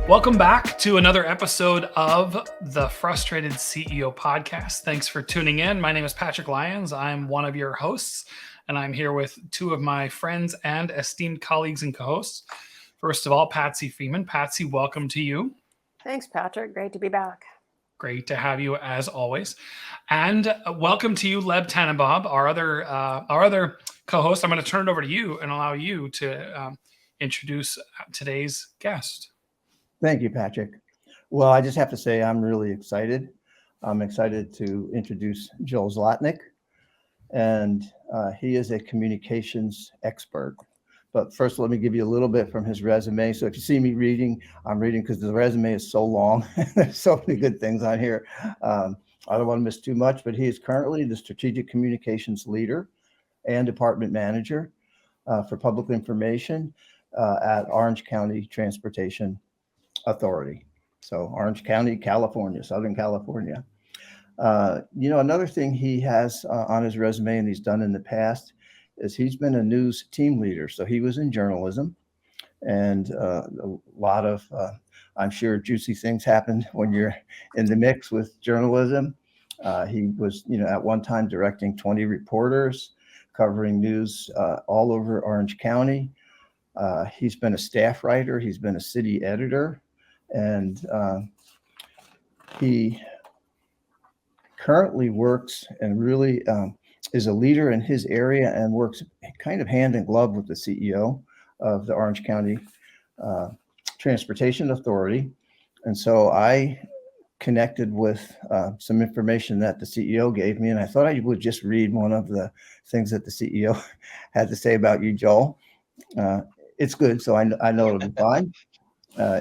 Welcome back to another episode of the Frustrated CEO podcast. Thanks for tuning in. My name is Patrick Lyons. I'm one of your hosts, and I'm here with two of my friends and esteemed colleagues and co-hosts. First of all, Patsy Freeman. Patsy, welcome to you. Thanks, Patrick. Great to be back. Great to have you as always. And welcome to you, Leb Tannenbaum, our other co-host. I'm going to turn it over to you and allow you to introduce today's guest. Thank you, Patrick. Well, I just have to say I'm really excited. I'm excited to introduce Joel Zlotnik, and he is a communications expert. But first, let me give you a little bit from his resume. So if you see me reading, I'm reading because the resume is so long. There's so many good things on here. I don't want to miss too much, but he is currently the strategic communications leader and department manager for public information at Orange County Transportation Authority. So Orange County, California, Southern California. Another thing he has on his resume and he's done in the past is he's been a news team leader. So he was in journalism, and a lot of, I'm sure, juicy things happened when you're in the mix with journalism. He was, at one time directing 20 reporters covering news all over Orange County. He's been a staff writer. He's been a city editor. And he currently works and really is a leader in his area and works kind of hand in glove with the CEO of the Orange County Transportation Authority. And so I connected with some information that the CEO gave me, and I thought I would just read one of the things that the CEO had to say about you, Joel. It's good, so I know it'll be fine.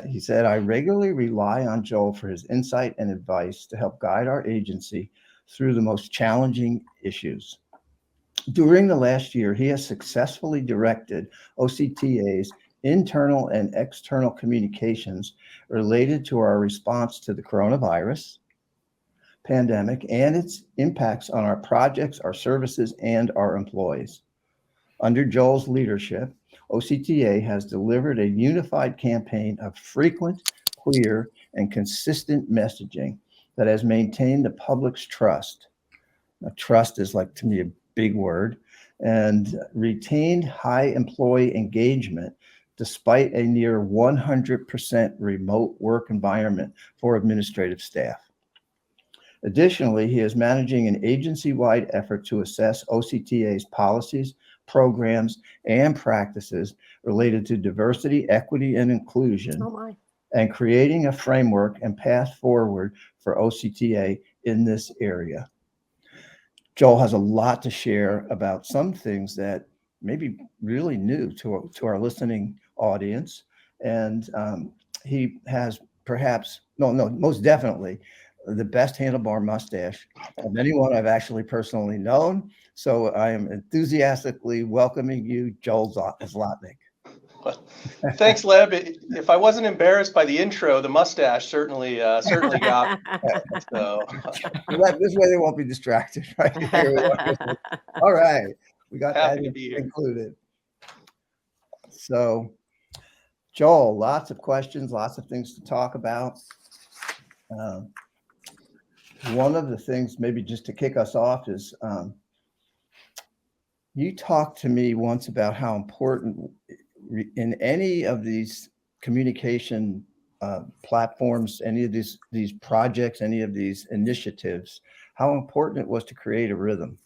He said, I regularly rely on Joel for his insight and advice to help guide our agency through the most challenging issues. During the last year, he has successfully directed OCTA's internal and external communications related to our response to the coronavirus pandemic and its impacts on our projects, our services, and our employees. Under Joel's leadership, OCTA has delivered a unified campaign of frequent, clear, and consistent messaging that has maintained the public's trust. Now, trust is, like, to me, a big word, and retained high employee engagement despite a near 100% remote work environment for administrative staff. Additionally, he is managing an agency-wide effort to assess OCTA's policies, programs, and practices related to diversity, equity, and inclusion, and creating a framework and path forward for OCTA in this area. Joel has a lot to share about some things that may be really new to our listening audience, and he has most definitely the best handlebar mustache of anyone I've actually personally known. So I am enthusiastically welcoming you, Joel Zlotnik. Well, thanks, Leb. If I wasn't embarrassed by the intro, the mustache certainly got me. So. This way they won't be distracted, right? All right, we got Happy that to be here. included. So, Joel, lots of questions, lots of things to talk about. One of the things, maybe just to kick us off, is you talked to me once about how important in any of these communication platforms, any of these projects, any of these initiatives, how important it was to create a rhythm.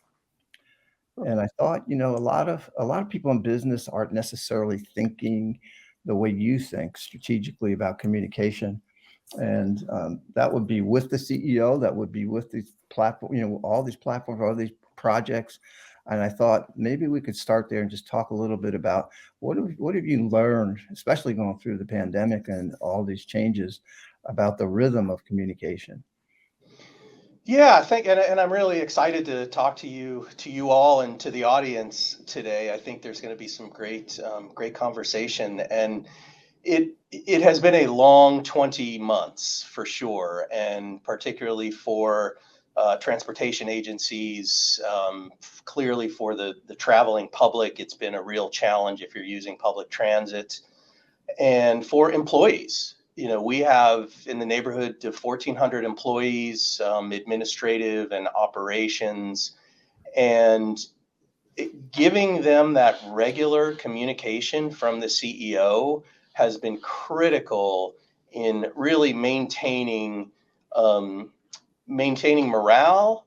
And I thought, a lot of people in business aren't necessarily thinking the way you think strategically about communication. And that would be with the CEO, that would be with these platforms, all these platforms, all these projects. And I thought maybe we could start there and just talk a little bit about what have you learned, especially going through the pandemic and all these changes, about the rhythm of communication. Yeah, I think, and I'm really excited to talk to you all and to the audience today. I think there's going to be some great conversation, and it has been a long 20 months for sure, and particularly for transportation agencies, clearly for the traveling public, it's been a real challenge if you're using public transit, and for employees. we have in the neighborhood of 1,400 employees, administrative and operations, and giving them that regular communication from the CEO has been critical in really maintaining morale,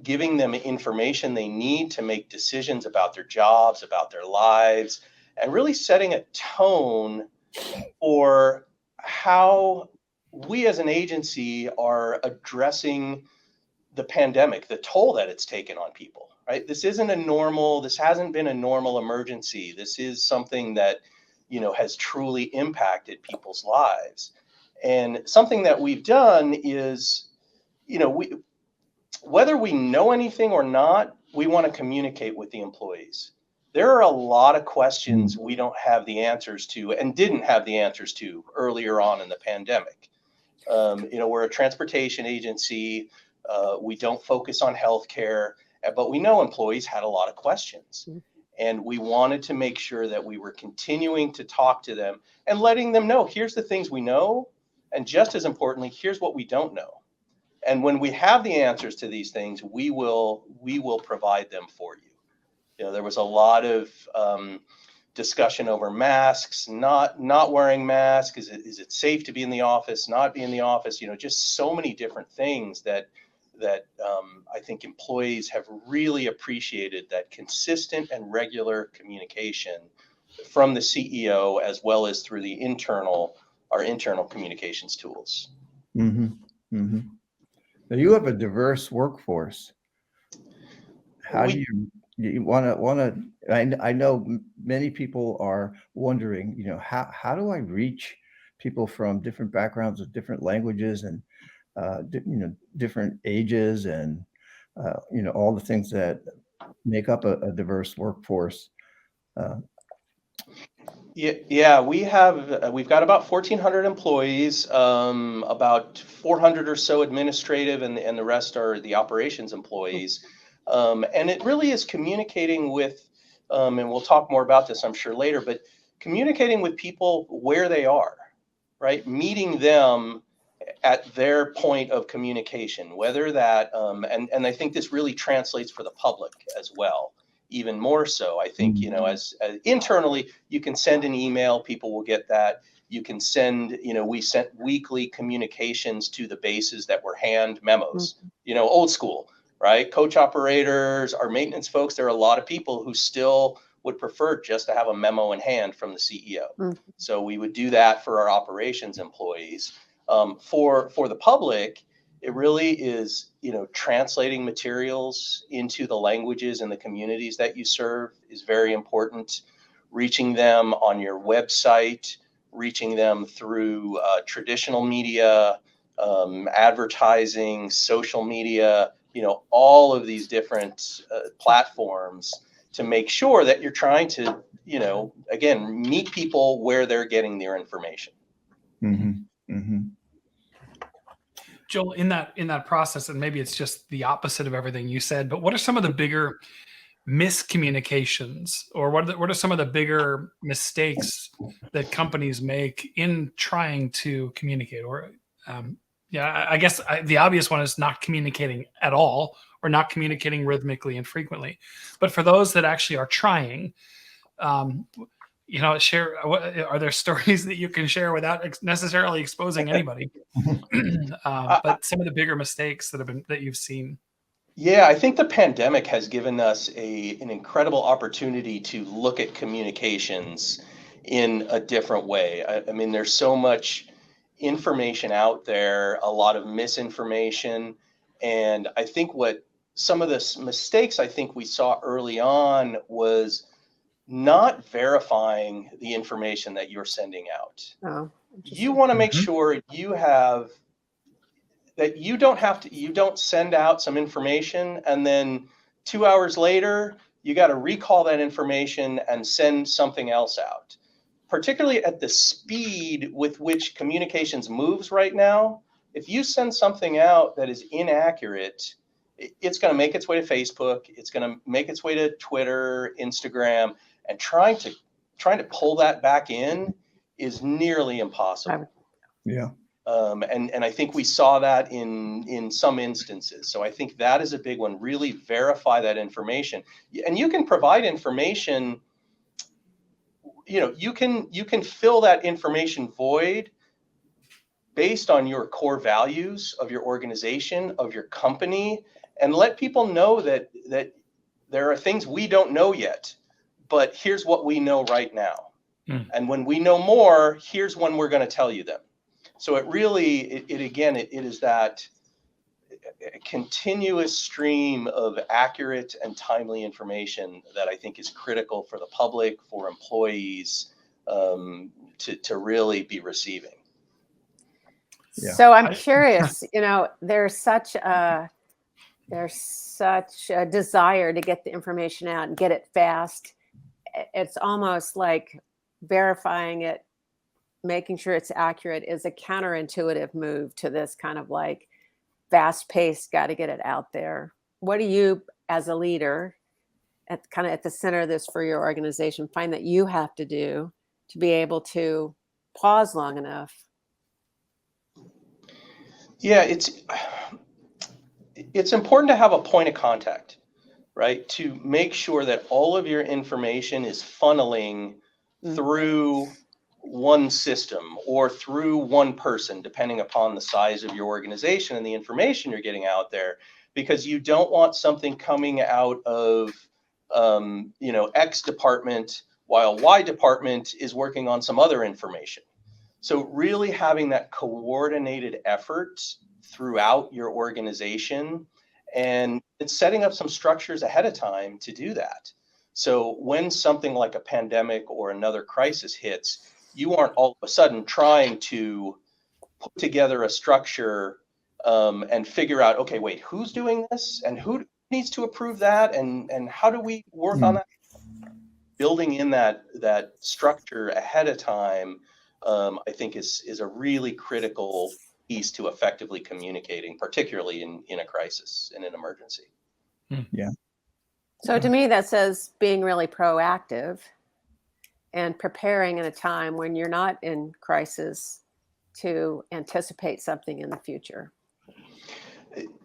giving them information they need to make decisions about their jobs, about their lives, and really setting a tone for how we as an agency are addressing the pandemic, the toll that it's taken on people, right? This hasn't been a normal emergency. This is something that, has truly impacted people's lives. And something that we've done is, whether we know anything or not, we want to communicate with the employees. There are a lot of questions we don't have the answers to and didn't have the answers to earlier on in the pandemic. We're a transportation agency. We don't focus on healthcare, but we know employees had a lot of questions. And we wanted to make sure that we were continuing to talk to them and letting them know, here's the things we know. And just as importantly, here's what we don't know. And when we have the answers to these things, we will provide them for you. There was a lot of discussion over masks, not wearing masks. Is it safe to be in the office, not be in the office? Just so many different things that I think employees have really appreciated, that consistent and regular communication from the CEO as well as through our internal communications tools. Mm-hmm. Mm-hmm. Now you have a diverse workforce. How do you want to? I know many people are wondering, how do I reach people from different backgrounds with different languages and different ages and all the things that make up a diverse workforce. Yeah, we've got about 1,400 employees, about 400 or so administrative, and the rest are the operations employees. And it really is communicating with, and we'll talk more about this, I'm sure, later, but communicating with people where they are, right? Meeting them at their point of communication, whether that, and I think this really translates for the public as well. Even more so, I think, as internally, you can send an email, people will get that. You can send, we sent weekly communications to the bases that were hand memos, old school, right? Coach operators, our maintenance folks, there are a lot of people who still would prefer just to have a memo in hand from the CEO. So we would do that for our operations employees. For the public, it really is, translating materials into the languages and the communities that you serve is very important. Reaching them on your website, reaching them through traditional media, advertising, social media, all of these different platforms to make sure that you're trying to, again, meet people where they're getting their information. Mm-hmm. Mm-hmm. Joel, in that process, and maybe it's just the opposite of everything you said, but what are some of the bigger miscommunications, or what are some of the bigger mistakes that companies make in trying to communicate? Or, I guess the obvious one is not communicating at all, or not communicating rhythmically and frequently. But for those that actually are trying, are there stories that you can share without necessarily exposing anybody? But some of the bigger mistakes that you've seen. Yeah, I think the pandemic has given us an incredible opportunity to look at communications in a different way. I mean, there's so much information out there, a lot of misinformation, and I think what some of the mistakes I think we saw early on was not verifying the information that you're sending out. Oh, You want to make sure that you don't send out some information and then 2 hours later, you got to recall that information and send something else out. Particularly at the speed with which communications moves right now, if you send something out that is inaccurate, it's going to make its way to Facebook, it's going to make its way to Twitter, Instagram, and trying to pull that back in is nearly impossible. Yeah. And I think we saw that in some instances. So I think that is a big one. Really verify that information, and you can provide information. You can fill that information void based on your core values of your organization, of your company, and let people know that there are things we don't know yet, but here's what we know right now. And when we know more, here's when we're going to tell you them. So it really, it is that continuous stream of accurate and timely information that I think is critical for the public, for employees, to really be receiving. Yeah. So I'm curious, there's such a desire to get the information out and get it fast. It's almost like verifying it, making sure it's accurate is a counterintuitive move to this kind of like fast paced, got to get it out there. What do you, as a leader, at the center of this for your organization, find that you have to do to be able to pause long enough? Yeah, it's important to have a point of contact, right? To make sure that all of your information is funneling through one system or through one person, depending upon the size of your organization and the information you're getting out there, because you don't want something coming out of X department while Y department is working on some other information. So really having that coordinated effort throughout your organization and setting up some structures ahead of time to do that. So when something like a pandemic or another crisis hits, you aren't all of a sudden trying to put together a structure and figure out, okay, wait, who's doing this and who needs to approve that and how do we work on that? Building in that structure ahead of time, I think is a really critical piece to effectively communicating, particularly in a crisis, in an emergency. Yeah. So to me, that says being really proactive and preparing in a time when you're not in crisis to anticipate something in the future.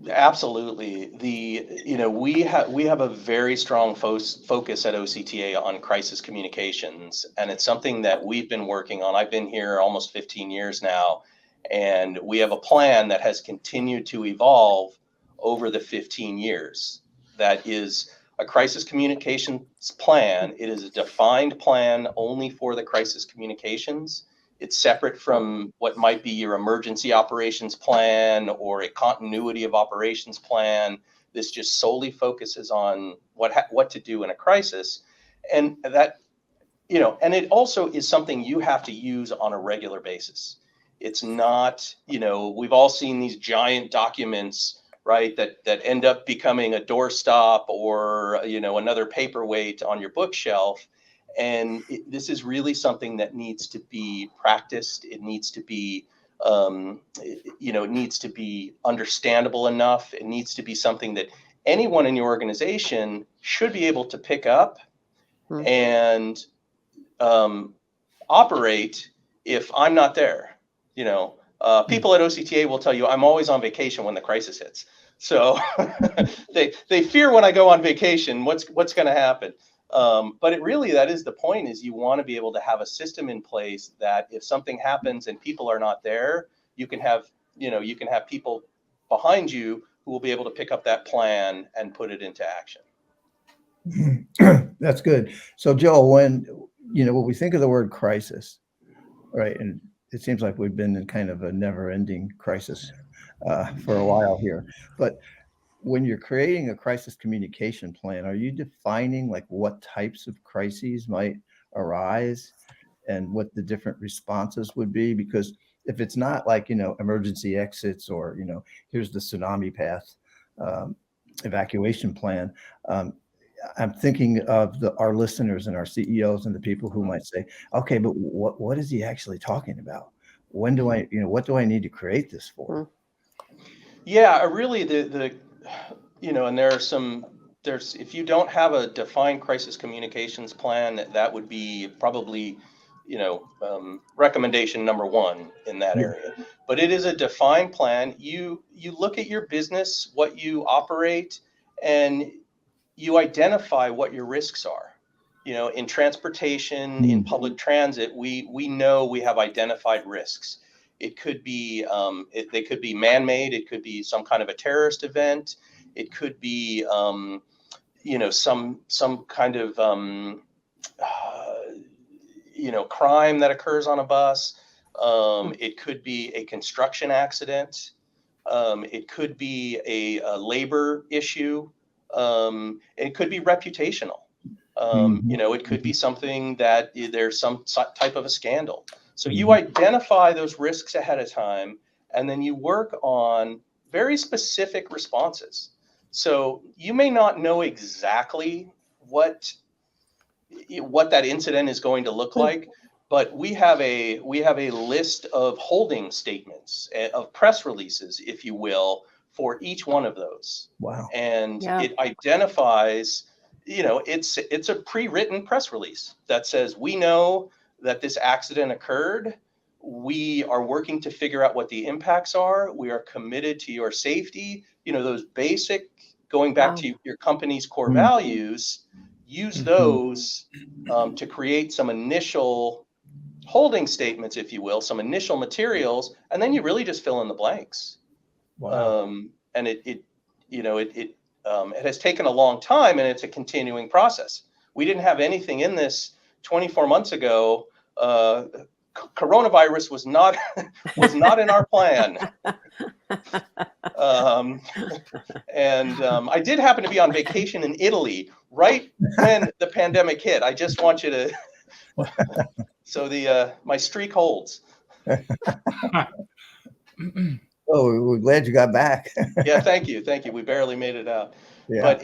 Absolutely. We have a very strong focus at OCTA on crisis communications, and it's something that we've been working on. I've been here almost 15 years now, and we have a plan that has continued to evolve over the 15 years. That is a crisis communications plan. It is a defined plan only for the crisis communications. It's separate from what might be your emergency operations plan or a continuity of operations plan. This just solely focuses on what to do in a crisis. And that, and it also is something you have to use on a regular basis. It's not, we've all seen these giant documents, right, that end up becoming a doorstop or, another paperweight on your bookshelf. And this is really something that needs to be practiced. It needs to be, it needs to be understandable enough. It needs to be something that anyone in your organization should be able to pick up and operate if I'm not there. People at OCTA will tell you I'm always on vacation when the crisis hits. So they fear when I go on vacation, what's going to happen. But that is the point, is you want to be able to have a system in place that if something happens and people are not there, you can have people behind you who will be able to pick up that plan and put it into action. That's good. So Joel, when we think of the word crisis, right, and it seems like we've been in kind of a never-ending crisis for a while here, but when you're creating a crisis communication plan, are you defining like what types of crises might arise and what the different responses would be? Because if it's not like, emergency exits or, here's the tsunami path evacuation plan, I'm thinking of our listeners and our CEOs and the people who might say, okay, but what is he actually talking about? When do I, what do I need to create this for? Yeah, really and if you don't have a defined crisis communications plan, that would be probably, recommendation number one in that area. But it is a defined plan. You look at your business, what you operate, and you identify what your risks are. In transportation, in public transit, we know we have identified risks. It could be they could be man-made. It could be some kind of a terrorist event. It could be some kind of crime that occurs on a bus. It could be a construction accident. It could be a labor issue. It could be reputational. It could be something that there's some type of a scandal. So you identify those risks ahead of time, and then you work on very specific responses. So you may not know exactly what that incident is going to look like, but we have a list of holding statements, of press releases, if you will, for each one of those. Wow. And it identifies, it's a pre-written press release that says, we know that this accident occurred. We are working to figure out what the impacts are. We are committed to your safety. Those basic, going back to your company's core values, use those to create some initial holding statements, if you will, some initial materials, and then you really just fill in the blanks. Wow. And it has taken a long time, and it's a continuing process. We didn't have anything in this 24 months ago. Coronavirus was not in our plan. I did happen to be on vacation in Italy right when the pandemic hit. I just want you to. So my streak holds. Oh, we're glad you got back. Yeah, thank you. We barely made it out. Yeah. But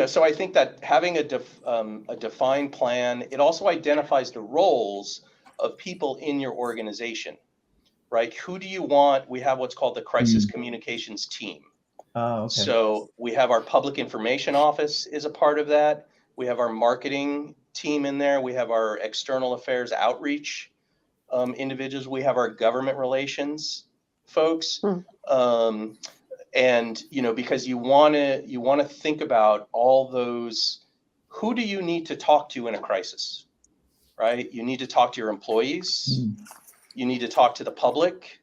so I think that having a defined plan, it also identifies the roles of people in your organization, right? Who do you want? We have what's called the crisis communications team. Oh, okay. So we have our public information office is a part of that. We have our marketing team in there. We have our external affairs outreach individuals. We have our government relations folks. And because you want to think about all those, who do you need to talk to in a crisis, right? You need to talk to your employees. You need to talk to the public.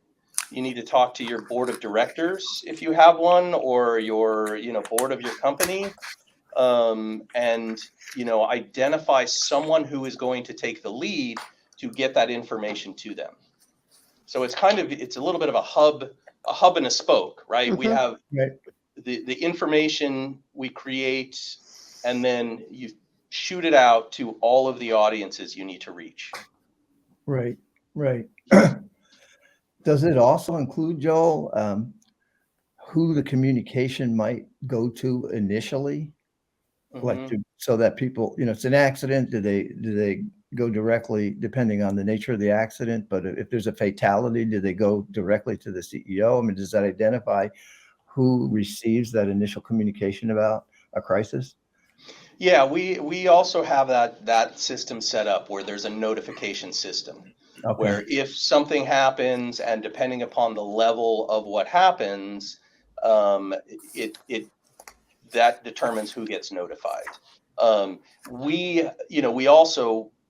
You need to talk to your board of directors if you have one, or your board of your company, and identify someone who is going to take the lead to get that information to them. So it's a little bit of a hub and a spoke, right? We have the information we create, and then you shoot it out to all of the audiences you need to reach. Right. Does it also include, Joel, who the communication might go to initially? So that people, it's an accident, do they go directly, depending on the nature of the accident? But if there's a fatality, do they go directly to the CEO? I mean, does that identify who receives that initial communication about a crisis? Yeah, we also have that system set up where there's a notification system. Okay. Where if something happens, and depending upon the level of what happens, that determines who gets notified.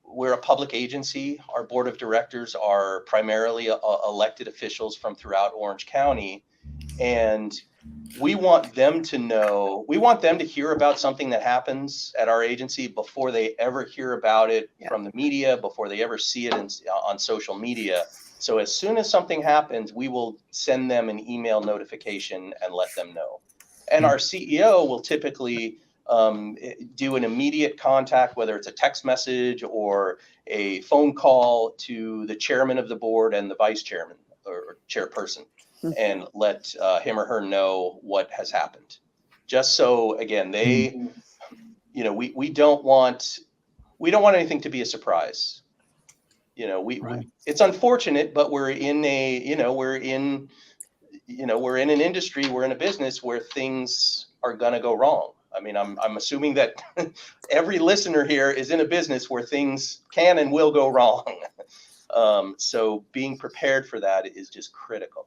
We're a public agency. Our board of directors are primarily elected officials from throughout Orange County, and we want them to hear about something that happens at our agency before they ever hear about it from the media, before they ever see it on social media. So as soon as something happens, we will send them an email notification and let them know. And our CEO will typically do an immediate contact, whether it's a text message or a phone call, to the chairman of the board and the vice chairman or chairperson, and let him or her know what has happened. Just so, again, we don't want anything to be a surprise. It's unfortunate, but we're in an industry, we're in a business where things are going to go wrong. I mean, I'm assuming that every listener here is in a business where things can and will go wrong. So being prepared for that is just critical.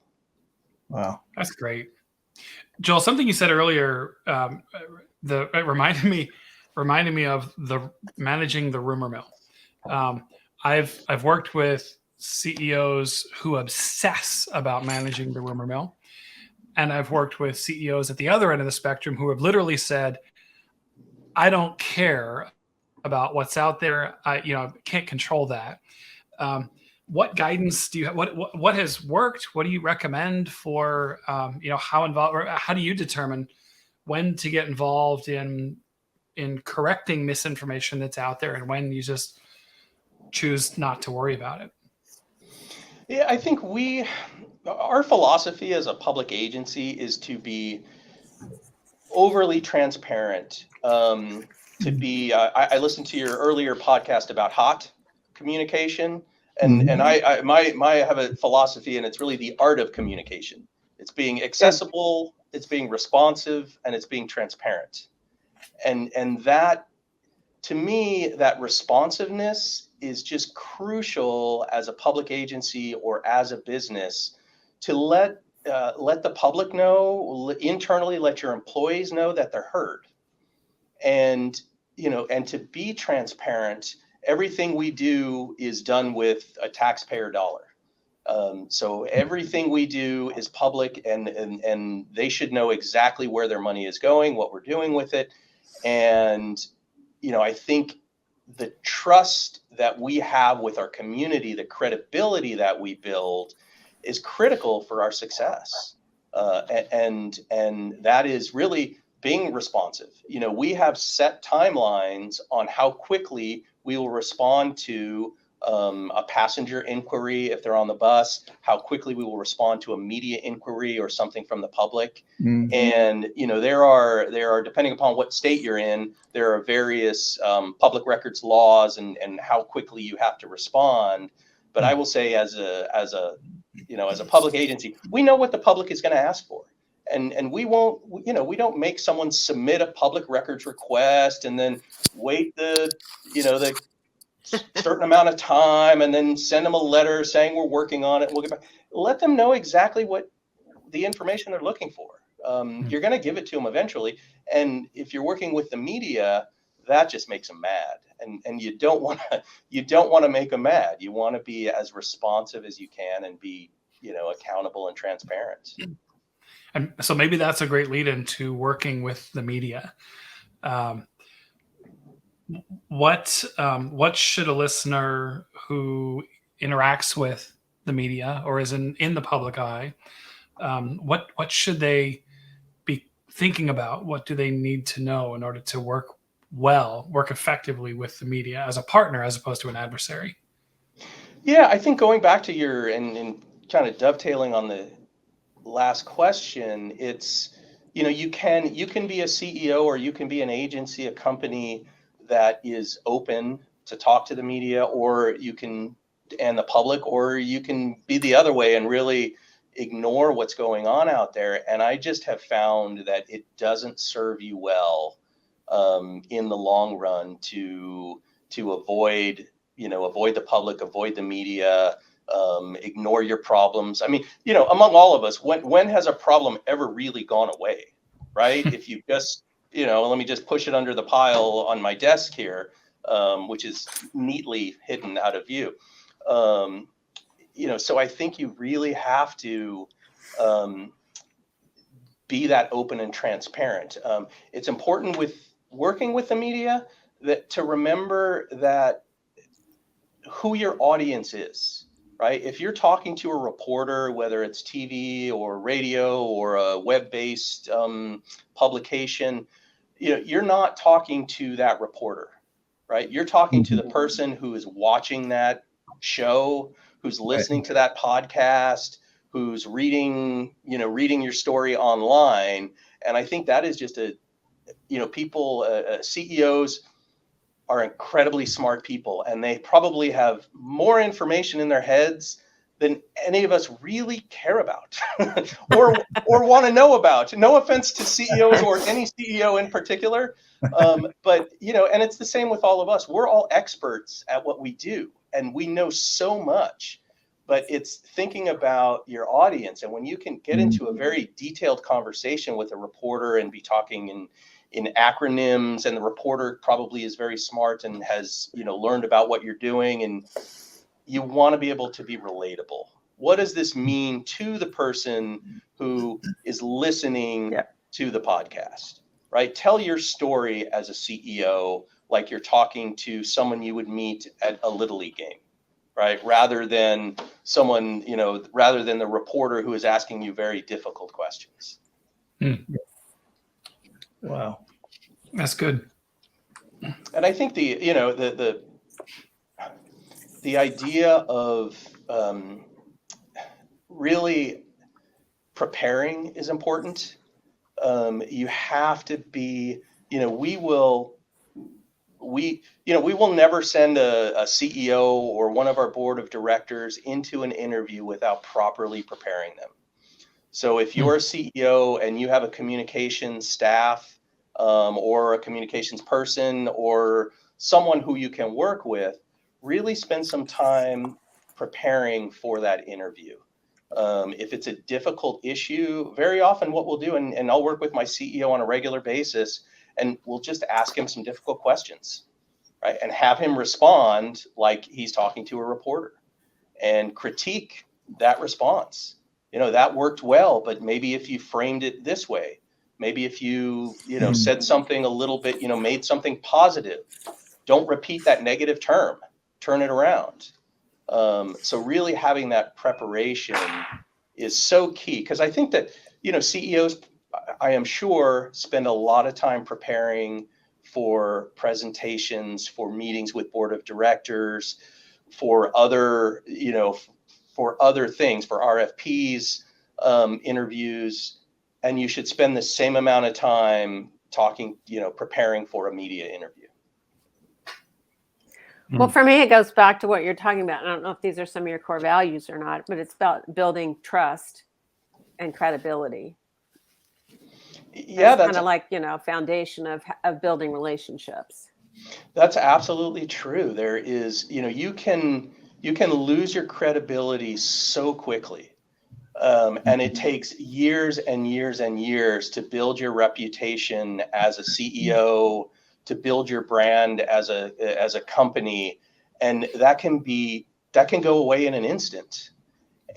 Wow. That's great. Joel, something you said earlier, it reminded me of the managing the rumor mill. I've worked with CEOs who obsess about managing the rumor mill, and I've worked with CEOs at the other end of the spectrum who have literally said, "I don't care about what's out there. I can't control that." What guidance do you have? What has worked? What do you recommend for how involved, or how do you determine when to get involved in correcting misinformation that's out there, and when you just choose not to worry about it? Yeah, I think our philosophy as a public agency is to be overly transparent. I listened to your earlier podcast about hot communication, and I have a philosophy, and it's really the art of communication. It's being accessible, it's being responsive, and it's being transparent. And that, to me, that responsiveness is just crucial as a public agency or as a business, to let the public know, internally let your employees know that they're heard. And to be transparent, everything we do is done with a taxpayer dollar. So everything we do is public, and they should know exactly where their money is going, what we're doing with it. And I think the trust that we have with our community, the credibility that we build, is critical for our success. And that is really being responsive. We have set timelines on how quickly we will respond to a passenger inquiry if they're on the bus, how quickly we will respond to a media inquiry or something from the public. Mm-hmm. And there are, depending upon what state you're in, there are various public records laws and how quickly you have to respond. But I will say, as a public agency, we know what the public is going to ask for. And we won't, we don't make someone submit a public records request and then wait the certain amount of time and then send them a letter saying we're working on it. We'll get back. Let them know exactly what the information they're looking for. You're going to give it to them eventually. And if you're working with the media, that just makes them mad. And you don't want to make them mad. You want to be as responsive as you can and be, accountable and transparent. And so maybe that's a great lead into working with the media. What should a listener who interacts with the media or is in the public eye, what should they be thinking about? What do they need to know in order to work effectively with the media as a partner as opposed to an adversary? Yeah, I think going back to your and kind of dovetailing on the last question, it's you can be a CEO, or you can be an agency, a company that is open to talk to the media, or and the public, or you can be the other way and really ignore what's going on out there. And I just have found that it doesn't serve you well in the long run to avoid the public, avoid the media, ignore your problems. I mean, among all of us, when has a problem ever really gone away, right? If you just, let me just push it under the pile on my desk here, which is neatly hidden out of view. So I think you really have to be that open and transparent. It's important with working with the media to remember that who your audience is, right? If you're talking to a reporter, whether it's TV or radio or a web-based publication, you're not talking to that reporter, right? You're talking to the person who is watching that show, who's listening to that podcast, who's reading your story online. And I think that is just CEOs are incredibly smart people, and they probably have more information in their heads than any of us really care about or want to know about. No offense to CEOs or any CEO in particular. But, and it's the same with all of us. We're all experts at what we do. and we know so much, but it's thinking about your audience. And when you can get into a very detailed conversation with a reporter and be talking in acronyms, and the reporter probably is very smart and has, learned about what you're doing, and you want to be able to be relatable. What does this mean to the person who is listening to the podcast, right? Tell your story as a CEO like you're talking to someone you would meet at a Little League game, right? Rather than someone, rather than the reporter who is asking you very difficult questions. Wow. That's good. And I think the idea of really preparing is important. You have to be, we will never send a CEO or one of our board of directors into an interview without properly preparing them. So if you're a CEO and you have a communications staff, or a communications person or someone who you can work with, really spend some time preparing for that interview. If it's a difficult issue, very often what we'll do, and I'll work with my CEO on a regular basis, and we'll just ask him some difficult questions, right? And have him respond like he's talking to a reporter and critique that response. That worked well, but maybe if you framed it this way, maybe if you, said something a little bit, made something positive, don't repeat that negative term, turn it around. So really having that preparation is so key, because I think that, CEOs, I am sure, spend a lot of time preparing for presentations, for meetings with board of directors, for other, for other things, for RFPs, interviews, and you should spend the same amount of time talking, preparing for a media interview. Well, for me, it goes back to what you're talking about. I don't know if these are some of your core values or not, but it's about building trust and credibility. Yeah, that's kind of like, foundation of building relationships. That's absolutely true. There is, you can lose your credibility so quickly. And it takes years and years and years to build your reputation as a CEO, to build your brand as a company, and that can go away in an instant.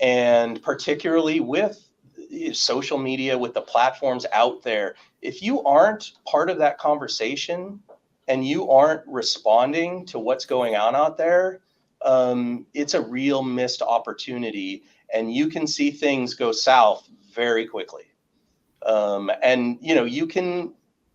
And particularly with social media, with the platforms out there, if you aren't part of that conversation and you aren't responding to what's going on out there, it's a real missed opportunity, and you can see things go south very quickly. And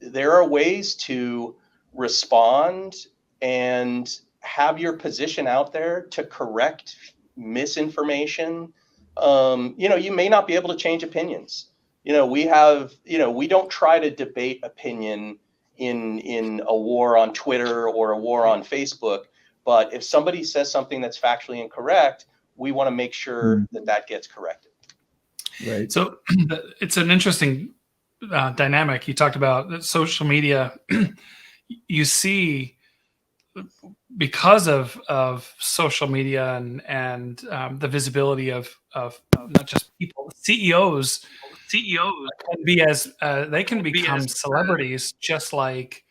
there are ways to respond and have your position out there to correct misinformation. You may not be able to change opinions. We don't try to debate opinion in a war on Twitter or a war on Facebook, but if somebody says something that's factually incorrect, we want to make sure that gets corrected. Right. So it's an interesting dynamic. You talked about social media. You see, because of social media and the visibility of not just people, CEOs can be they can become celebrities, just like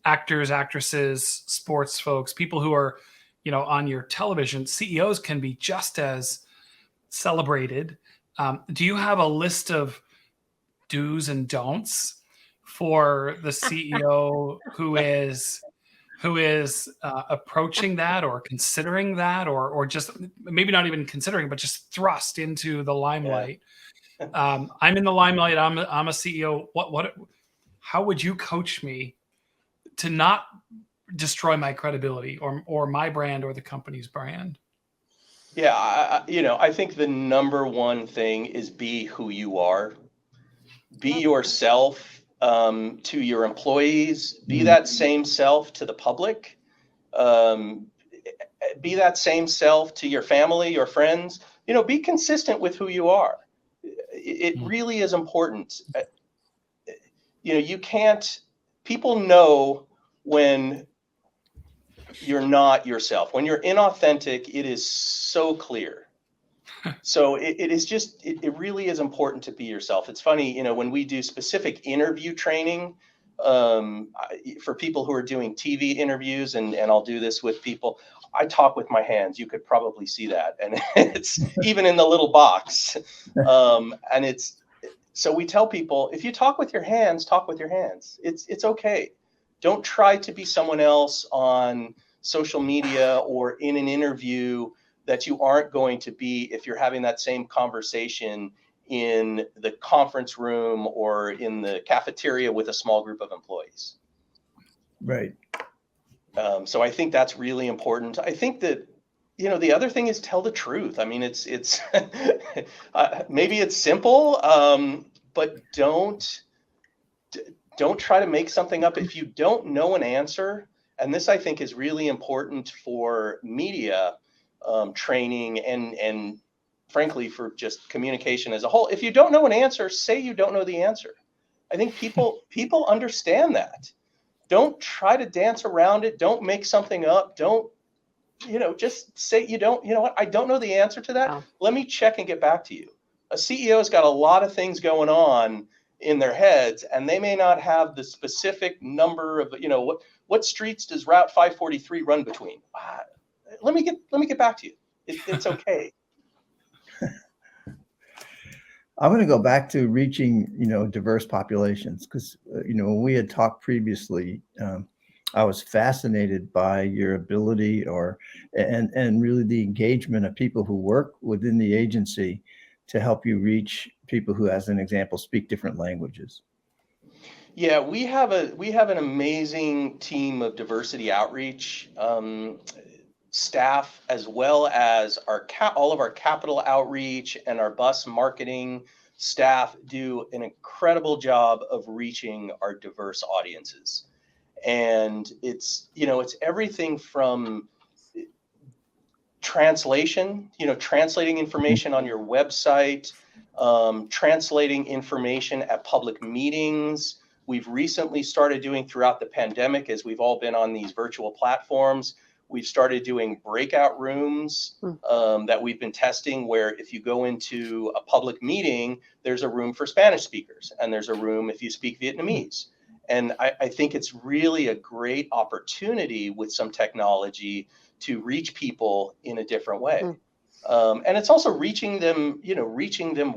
actors, actresses, sports folks, people who are on your television. CEOs can be just as celebrated. Do you have a list of do's and don'ts for the CEO who is approaching that or considering that, or just maybe not even considering, but just thrust into the limelight? Yeah. I'm in the limelight. I'm a CEO. How would you coach me to not destroy my credibility or my brand or the company's brand? Yeah, I think the number one thing is be who you are. Be yourself to your employees. Be that same self to the public. Be that same self to your family, your friends. Be consistent with who you are. It really is important. You can't. People know when you're not yourself. When you're inauthentic, it is so clear. So it really is important to be yourself. It's funny, when we do specific interview training for people who are doing TV interviews, and I'll do this with people, I talk with my hands. You could probably see that. And it's even in the little box. So we tell people, if you talk with your hands, talk with your hands. It's okay. Don't try to be someone else on social media or in an interview that you aren't going to be if you're having that same conversation in the conference room or in the cafeteria with a small group of employees. Right. So I think that's really important. I think that, the other thing is tell the truth. I mean, it's maybe it's simple, but don't try to make something up. If you don't know an answer, and this I think is really important for media training and frankly for just communication as a whole. If you don't know an answer, say you don't know the answer. I think people understand that. Don't try to dance around it. Don't make something up. Don't, just say you know what, I don't know the answer to that. Wow. Let me check and get back to you. A CEO's got a lot of things going on in their heads, and they may not have the specific number of, what streets does Route 543 run between? Let me get back to you. It's okay. I'm going to go back to reaching, diverse populations, because, when we had talked previously, I was fascinated by your ability and really the engagement of people who work within the agency to help you reach people who, as an example, speak different languages. Yeah, we have an amazing team of diversity outreach staff, as well as all of our capital outreach and our bus marketing staff do an incredible job of reaching our diverse audiences. And it's everything from translation, translating information on your website, translating information at public meetings. We've recently started doing throughout the pandemic, as we've all been on these virtual platforms, we've started doing breakout rooms that we've been testing, where if you go into a public meeting, there's a room for Spanish speakers, and there's a room if you speak Vietnamese. And I think it's really a great opportunity with some technology to reach people in a different way. And it's also reaching them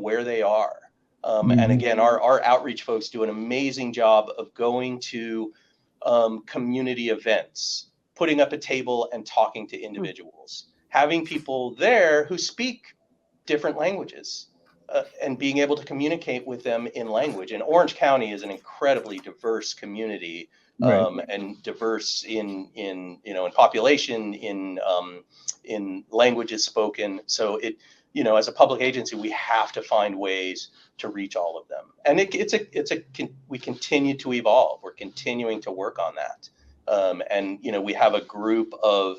where they are. And again, our outreach folks do an amazing job of going to community events, putting up a table and talking to individuals, having people there who speak different languages. And being able to communicate with them in language. And Orange County is an incredibly diverse community, and diverse in population, in languages spoken. So as a public agency, we have to find ways to reach all of them. And we continue to evolve. We're continuing to work on that. And we have a group of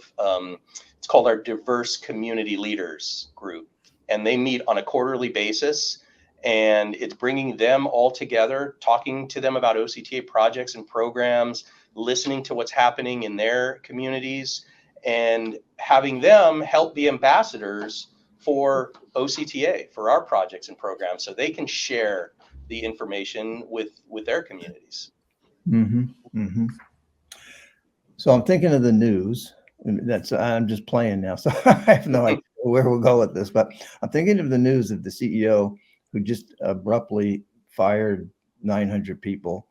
it's called our Diverse Community Leaders group. And they meet on a quarterly basis, and it's bringing them all together, talking to them about OCTA projects and programs, listening to what's happening in their communities, and having them help be ambassadors for OCTA, for our projects and programs, so they can share the information with their communities. So I'm thinking of the news. I'm just playing now, so I have no idea where we'll go with this, but I'm thinking of the news of the CEO who just abruptly fired 900 people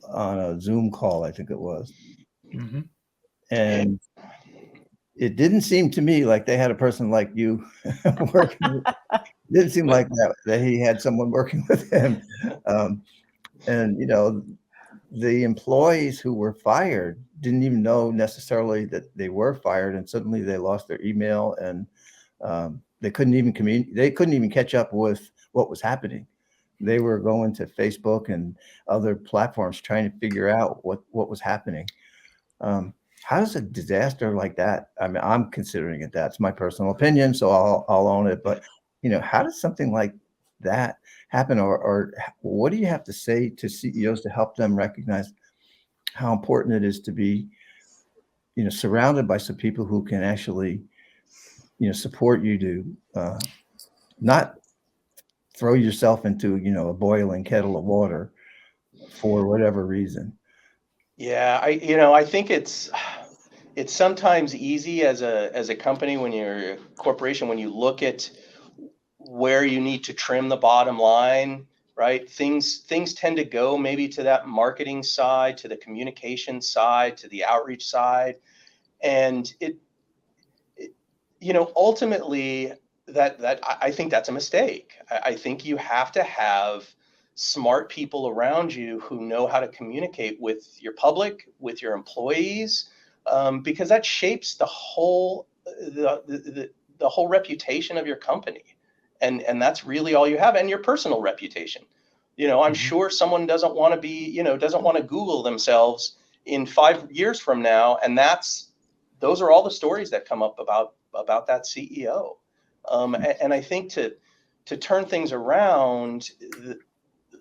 on a Zoom call, I think it was. And it didn't seem to me like they had a person like you working. It didn't seem like that he had someone working with him. And the employees who were fired didn't even know necessarily that they were fired, and suddenly they lost their email, and they couldn't even communicate. They couldn't even catch up with what was happening. They were going to Facebook and other platforms trying to figure out what was happening. How does a disaster like that? I mean, I'm considering it that. It's my personal opinion, so I'll own it. But how does something like that happen, or what do you have to say to CEOs to help them recognize how important it is to be, surrounded by some people who can actually, support you to not throw yourself into, a boiling kettle of water for whatever reason. Yeah, I think it's sometimes easy as a company, when you're a corporation, when you look at where you need to trim the bottom line, right? Things tend to go maybe to that marketing side, to the communication side, to the outreach side, and ultimately that I think that's a mistake. I think you have to have smart people around you who know how to communicate with your public, with your employees, because that shapes the whole reputation of your company, and that's really all you have, and your personal reputation. I'm sure someone doesn't want to Google themselves in 5 years from now, and those are all the stories that come up about that CEO. And I think to turn things around,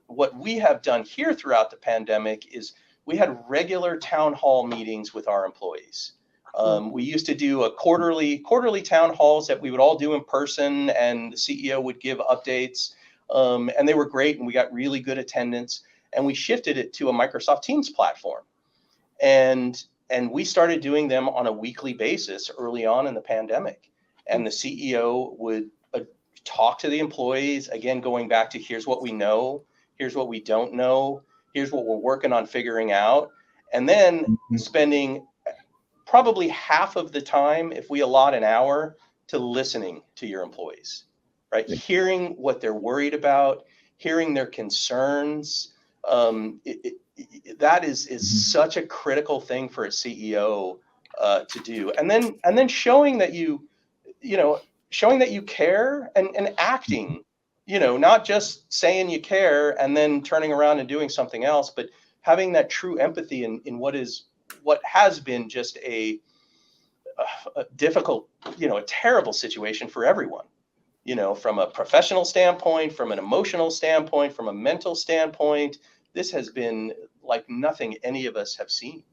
what we have done here throughout the pandemic is we had regular town hall meetings with our employees. We used to do a quarterly town halls that we would all do in person, and the CEO would give updates, and they were great, and we got really good attendance. And we shifted it to a Microsoft Teams platform, and we started doing them on a weekly basis early on in the pandemic. And the CEO would talk to the employees, again, going back to here's what we know, here's what we don't know, here's what we're working on figuring out, and then spending probably half of the time, if we allot an hour, to listening to your employees, right? Hearing what they're worried about, hearing their concerns. That is such a critical thing for a CEO to do, and then showing that you care, and acting, not just saying you care and then turning around and doing something else, but having that true empathy in what has been just a difficult, a terrible situation for everyone, from a professional standpoint, from an emotional standpoint, from a mental standpoint. This has been like nothing any of us have seen.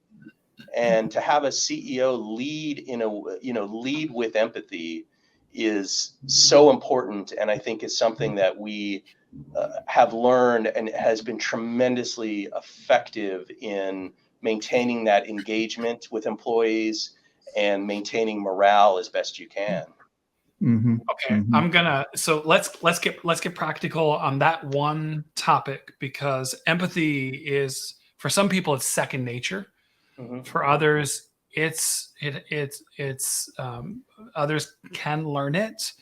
And to have a CEO lead with empathy is so important, and I think is something that we have learned and has been tremendously effective in maintaining that engagement with employees and maintaining morale as best you can. Okay, so let's get practical on that one topic, because empathy is, for some people, it's second nature. For others, others can learn it.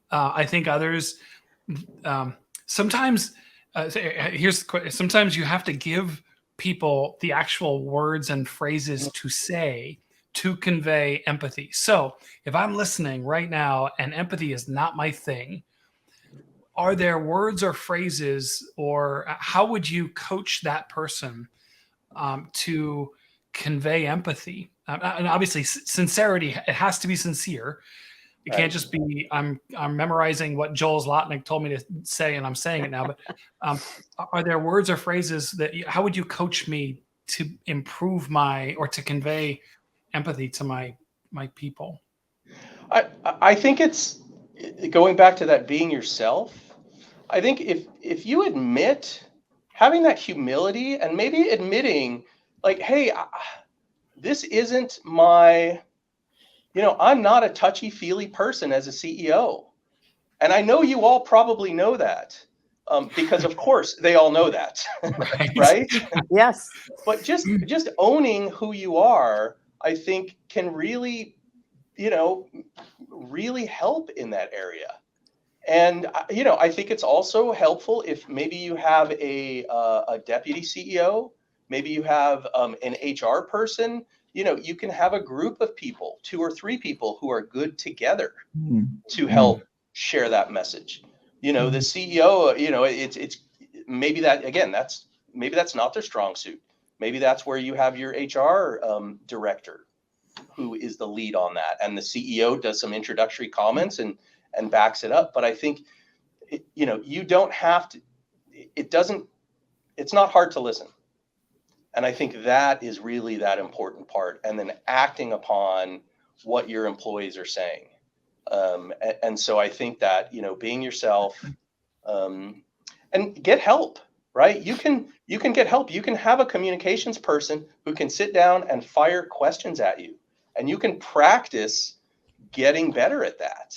I think others sometimes sometimes you have to give people the actual words and phrases to say to convey empathy. So if I'm listening right now and empathy is not my thing, are there words or phrases, or how would you coach that person to convey empathy? And obviously sincerity, it has to be sincere. It can't just be I'm memorizing what Joel Zlotnik told me to say and I'm saying it now. But are there words or phrases that how would you coach me to improve or to convey empathy to my people? I think it's going back to that being yourself. I think if you having that humility, and maybe admitting, like, hey, this isn't my, I'm not a touchy-feely person as a CEO. And I know you all probably know that, because of course they all know that, right? Yes. But just owning who you are, I think, can really, really help in that area. And, I think it's also helpful if maybe you have a deputy CEO, maybe you have an HR person. You can have a group of people, 2 or 3 people who are good together to help share that message. The CEO, it's maybe that, again, maybe that's not their strong suit. Maybe that's where you have your HR director who is the lead on that, and the CEO does some introductory comments and backs it up. But I think, you don't have to, it's not hard to listen. And I think that is really that important part. And then acting upon what your employees are saying. And so I think that, being yourself, and get help, right? You can get help. You can have a communications person who can sit down and fire questions at you, and you can practice getting better at that.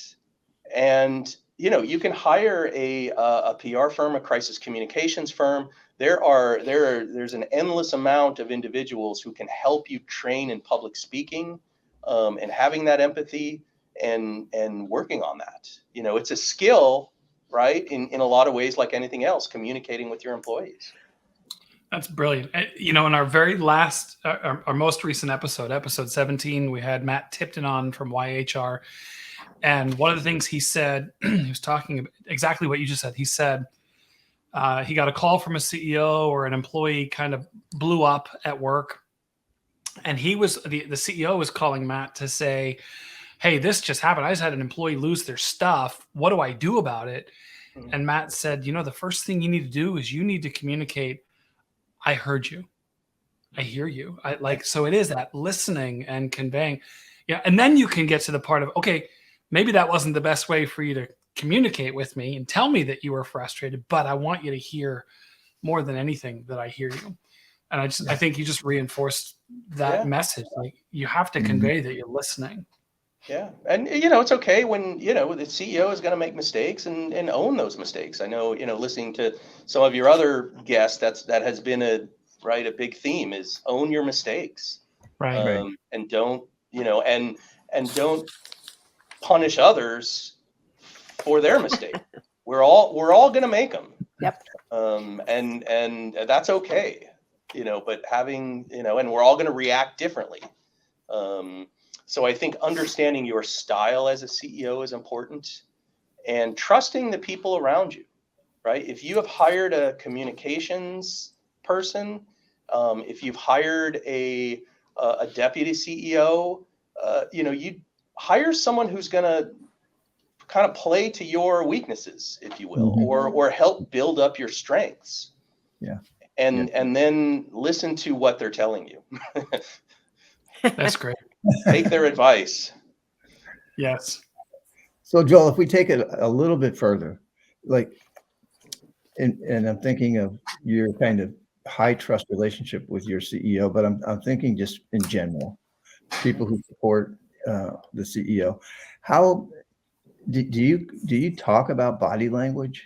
And you can hire a PR firm, a crisis communications firm. There's an endless amount of individuals who can help you train in public speaking, and having that empathy and working on that. It's a skill, right? In a lot of ways, like anything else, communicating with your employees. That's brilliant. In our very last, our most recent episode 17, we had Matt Tipton on from YHR. And one of the things he said, he was talking about exactly what you just said. He said he got a call from a CEO, or an employee kind of blew up at work. And the CEO was calling Matt to say, hey, this just happened. I just had an employee lose their stuff. What do I do about it? Mm-hmm. And Matt said, the first thing you need to do is you need to communicate, I heard you. I hear you. So it is that listening and conveying. Yeah. And then you can get to the part of, okay, maybe that wasn't the best way for you to communicate with me and tell me that you were frustrated, but I want you to hear more than anything that I hear you. And I think you just reinforced that message. Like, you have to convey that you're listening. Yeah. And, it's okay when, the CEO is going to make mistakes and own those mistakes. I know, listening to some of your other guests, that has been a big theme is own your mistakes. Right. And don't, and don't punish others for their mistake. We're all going to make them. Yep. And that's okay, but having, and we're all going to react differently. So I think understanding your style as a CEO is important, and trusting the people around you, right? If you have hired a communications person, if you've hired a deputy CEO, you hire someone who's going to kind of play to your weaknesses, if you will, or help build up your strengths. Yeah. And then listen to what they're telling you. That's great. Take their advice. Yes. So Joel, if we take it a little bit further, and I'm thinking of your kind of high trust relationship with your CEO, but I'm thinking just in general, people who support the CEO. How do you talk about body language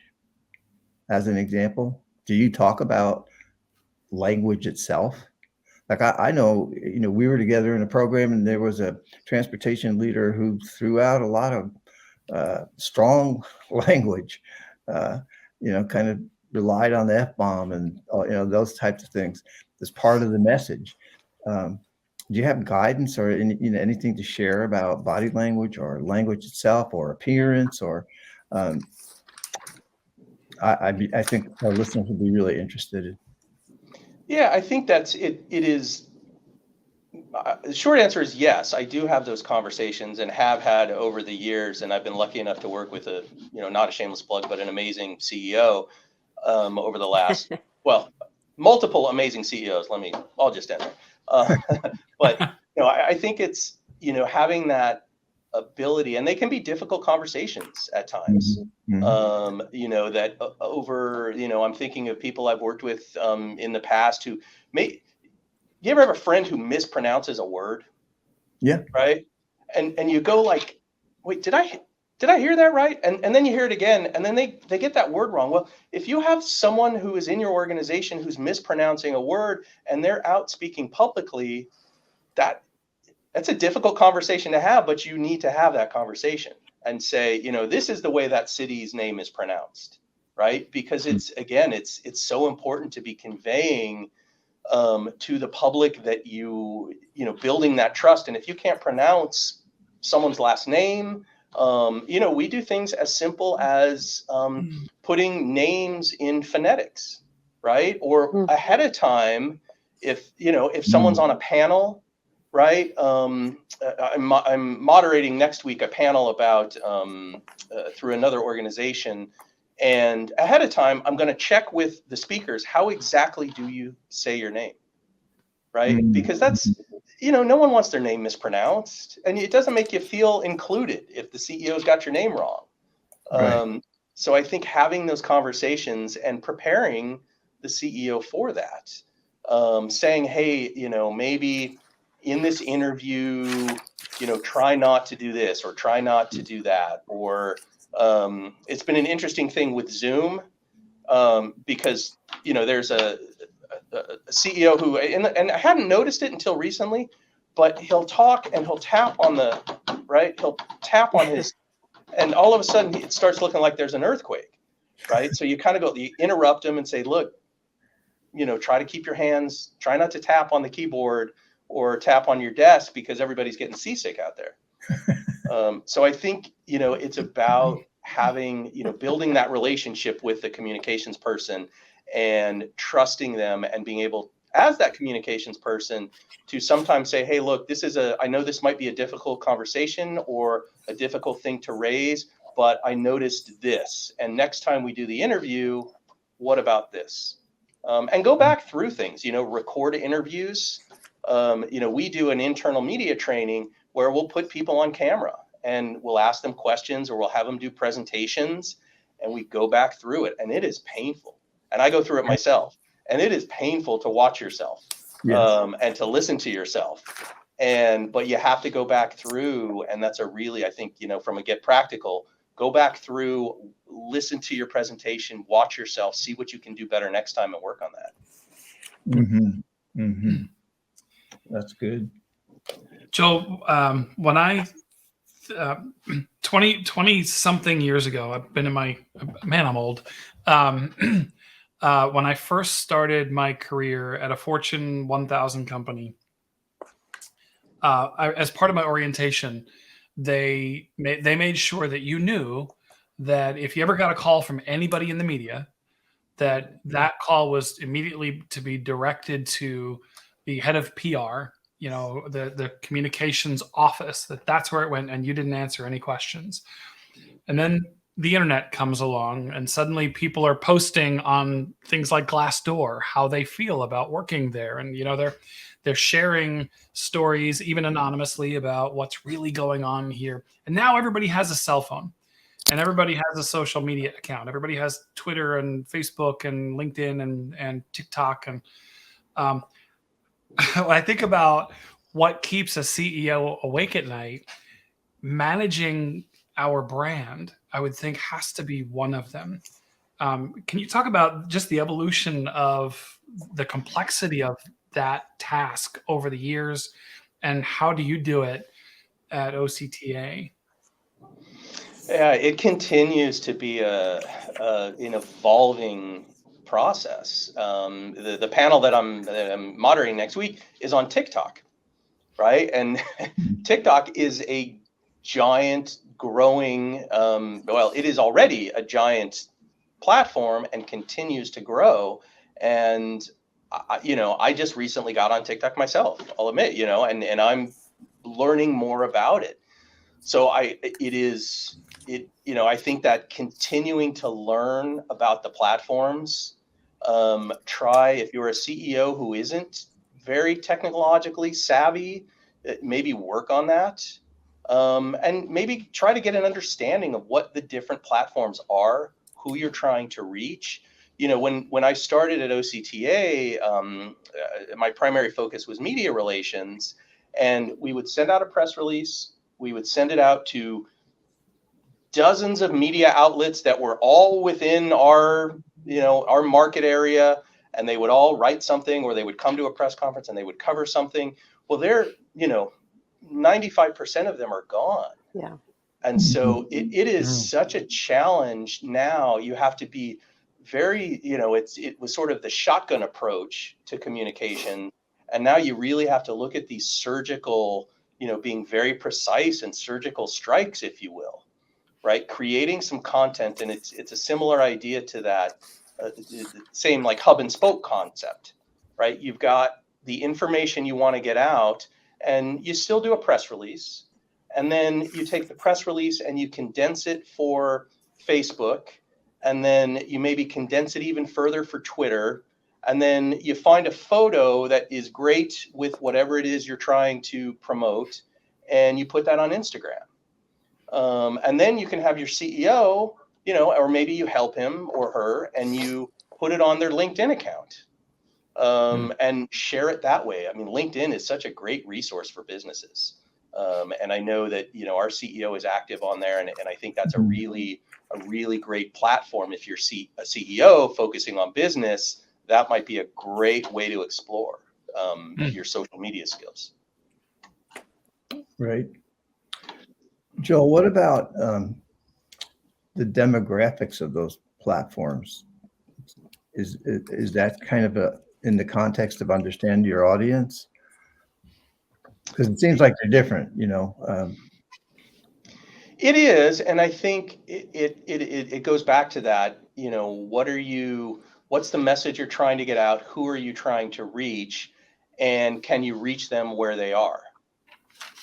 as an example? Do you talk about language itself? Like I know, we were together in a program, and there was a transportation leader who threw out a lot of strong language, kind of relied on the F-bomb and, those types of things as part of the message. Do you have guidance or anything to share about body language or language itself or appearance? Or I think our listeners would be really interested in. Yeah, I think that's it. It is. The short answer is yes. I do have those conversations and have had over the years, and I've been lucky enough to work with not a shameless plug, but an amazing CEO over the last, multiple amazing CEOs. I'll just end there. But I think it's having that ability, and they can be difficult conversations at times. That over, I'm thinking of people I've worked with in the past who you ever have a friend who mispronounces a word? Yeah. Right. And you go like, wait, did I hear that right? And then you hear it again, and then they get that word wrong. Well, if you have someone who is in your organization who's mispronouncing a word and they're out speaking publicly, that's a difficult conversation to have, but you need to have that conversation and say, this is the way that city's name is pronounced, right? Because it's so important to be conveying to the public that building that trust. And if you can't pronounce someone's last name, we do things as simple as putting names in phonetics, right? Or ahead of time, if someone's on a panel, right? I'm moderating next week a panel about through another organization, and ahead of time I'm going to check with the speakers, how exactly do you say your name, right? Because that's, no one wants their name mispronounced, and it doesn't make you feel included if the CEO's got your name wrong. Right. So I think having those conversations and preparing the CEO for that, saying, hey, maybe in this interview, try not to do this or try not to do that. Or it's been an interesting thing with Zoom, because, there's a CEO who, and I hadn't noticed it until recently, but he'll talk and he'll tap on he'll tap on his, and all of a sudden it starts looking like there's an earthquake, right? So you kind of you interrupt him and say, look, try to keep your hands, try not to tap on the keyboard or tap on your desk because everybody's getting seasick out there. So I think, it's about having, building that relationship with the communications person and trusting them and being able, as that communications person, to sometimes say, hey, look, I know this might be a difficult conversation or a difficult thing to raise, but I noticed this. And next time we do the interview, what about this? And go back through things, record interviews. We do an internal media training where we'll put people on camera and we'll ask them questions or we'll have them do presentations and we go back through it. And it is painful. And I go through it myself. And it is painful to watch yourself, and to listen to yourself. But you have to go back through. And that's I think, from a Get Practical, go back through, listen to your presentation, watch yourself, see what you can do better next time and work on that. That's good. Joel, when I 20 something years ago, I've been I'm old. When I first started my career at a Fortune 1000 company, as part of my orientation, they made sure that you knew that if you ever got a call from anybody in the media, that call was immediately to be directed to the head of PR, the communications office, that's where it went, and you didn't answer any questions. And then the internet comes along and suddenly people are posting on things like Glassdoor how they feel about working there. And, they're sharing stories, even anonymously, about what's really going on here. And now everybody has a cell phone and everybody has a social media account. Everybody has Twitter and Facebook and LinkedIn and TikTok. And when I think about what keeps a CEO awake at night, managing our brand, I would think, has to be one of them. Can you talk about just the evolution of the complexity of that task over the years, and how do you do it at OCTA? Yeah, it continues to be an evolving process. The panel that I'm moderating next week is on TikTok, right? And TikTok is a giant growing, it is already a giant platform and continues to grow. And I just recently got on TikTok myself, I'll admit, and I'm learning more about it. So I think that continuing to learn about the platforms, if you're a CEO who isn't very technologically savvy, maybe work on that. And maybe try to get an understanding of what the different platforms are, who you're trying to reach. When I started at OCTA, my primary focus was media relations, and we would send out a press release. We would send it out to dozens of media outlets that were all within our market area, and they would all write something, or they would come to a press conference and they would cover something. Well, 95% of them are gone. Yeah. And so it is such a challenge now. You have to be very, it was sort of the shotgun approach to communication. And now you really have to look at these surgical, being very precise and surgical strikes, if you will, right? Creating some content. And it's a similar idea to that, same like hub and spoke concept, right? You've got the information you want to get out, and you still do a press release. And then you take the press release and you condense it for Facebook, and then you maybe condense it even further for Twitter, and then you find a photo that is great with whatever it is you're trying to promote, and you put that on Instagram. And then you can have your CEO, or maybe you help him or her, and you put it on their LinkedIn account, and share it that way. I mean, LinkedIn is such a great resource for businesses. And I know that, our CEO is active on there, and I think that's a really great platform. If you're a CEO focusing on business, that might be a great way to explore your social media skills. Right. Joel, what about the demographics of those platforms? Is that kind of in the context of understanding your audience? Because it seems like they're different, It is, and I think it goes back to that. What's the message you're trying to get out? Who are you trying to reach? And can you reach them where they are?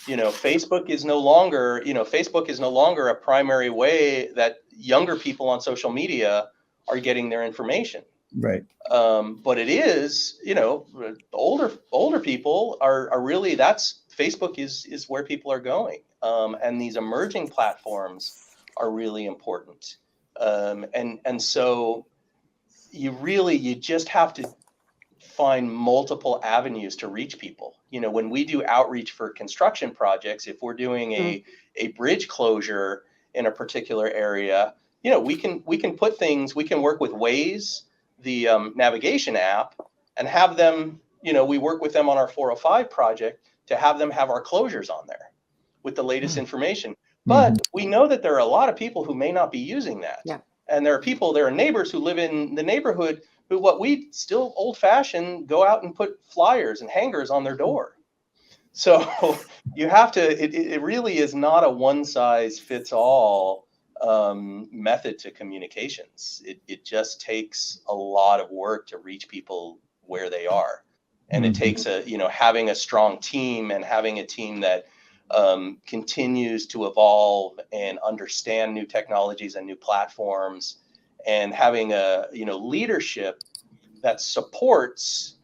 Facebook is no longer a primary way that younger people on social media are getting their information. Right. But it is, older people are really, Facebook is where people are going. And these emerging platforms are really important. And so you just have to find multiple avenues to reach people. When we do outreach for construction projects, if we're doing a bridge closure in a particular area, we can work with Waze, the navigation app, and have them, we work with them on our 405 project to have them have our closures on there with the latest information. But we know that there are a lot of people who may not be using that. Yeah. And there are neighbors who live in the neighborhood who, what we still old fashioned, go out and put flyers and hangers on their door. So you have to, it really is not a one size fits all method to communications. It just takes a lot of work to reach people where they are. And it takes having a strong team, and having a team that continues to evolve and understand new technologies and new platforms, and having a leadership that supports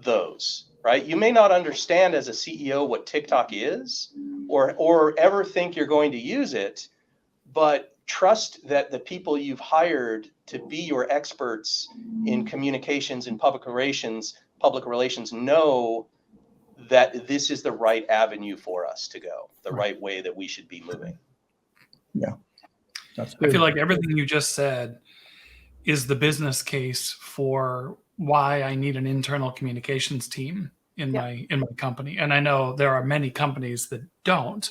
those. Right? You may not understand as a CEO what TikTok is, or ever think you're going to use it, but trust that the people you've hired to be your experts in communications and public relations know that this is the right avenue for us to go, the right way that we should be moving. Yeah. That's good. I feel like everything you just said is the business case for why I need an internal communications team in my company. And I know there are many companies that don't,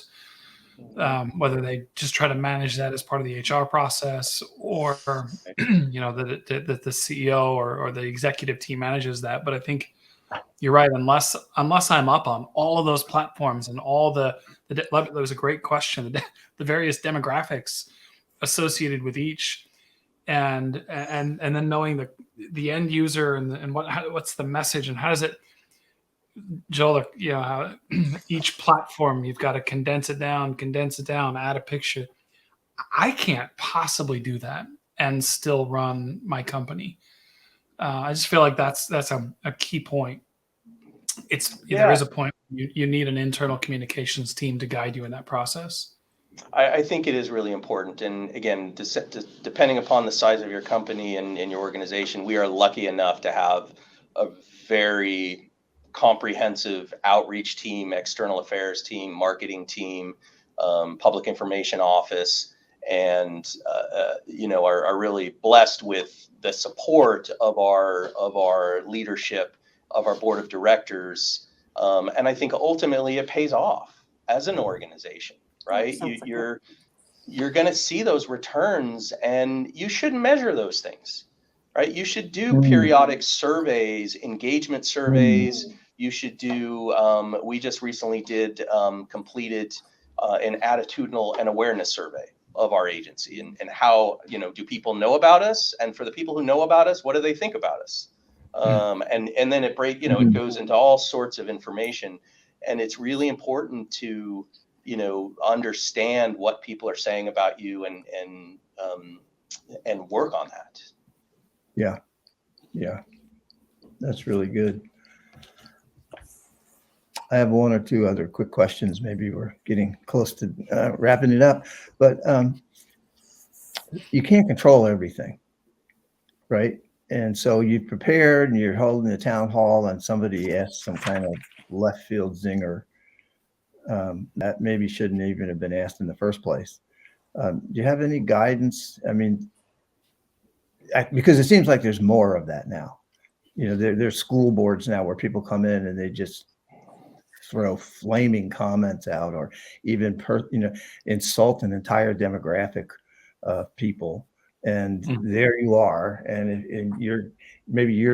whether they just try to manage that as part of the HR process, or that the CEO or the executive team manages that. But I think you're right. Unless I'm up on all of those platforms and all that was a great question. The various demographics associated with each, and then knowing the end user and what's the message, and how does it, Joel, how each platform you've got to condense it down, add a picture. I can't possibly do that and still run my company. I just feel like that's a key point. There is a point you need an internal communications team to guide you in that process. I think it is really important. And again, depending upon the size of your company and your organization, we are lucky enough to have a very comprehensive outreach team, external affairs team, marketing team, public information office, and are really blessed with the support of our leadership, of our board of directors, and I think ultimately it pays off as an organization, right? You're going to see those returns, and you should measure those things, right? You should do periodic surveys, engagement surveys. You should do. We just recently completed an attitudinal and awareness survey of our agency, and how do people know about us, and for the people who know about us, what do they think about us? And then it goes into all sorts of information, and it's really important to understand what people are saying about you, and work on that. Yeah. That's really good. I have one or two other quick questions. Maybe we're getting close to wrapping it up, but you can't control everything, right? And so you prepared and you're holding a town hall and somebody asks some kind of left field zinger that maybe shouldn't even have been asked in the first place. Do you have any guidance? I mean, because it seems like there's more of that now. You know, there's school boards now where people come in and they just throw flaming comments out, or even insult an entire demographic of people. And there you are, and you're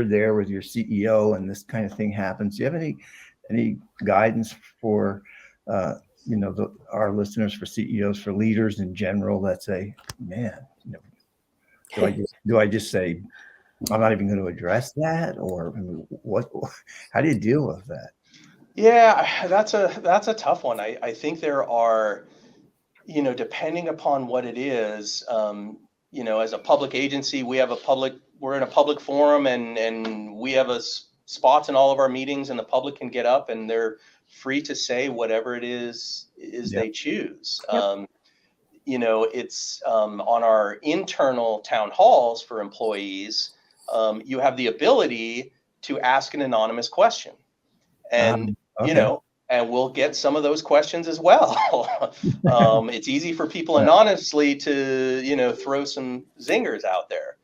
there with your CEO, and this kind of thing happens. Do you have any guidance for our listeners, for CEOs, for leaders in general that say, man, do I just say I'm not even going to address that, or what? How do you deal with that? Yeah, that's a tough one. I think there are, depending upon what it is, as a public agency, we're in a public forum, and we have spots in all of our meetings, and the public can get up and they're free to say whatever it is they choose. Yep. It's on our internal town halls for employees, you have the ability to ask an anonymous question. And, okay. And we'll get some of those questions as well. It's easy for people anonymously to, throw some zingers out there.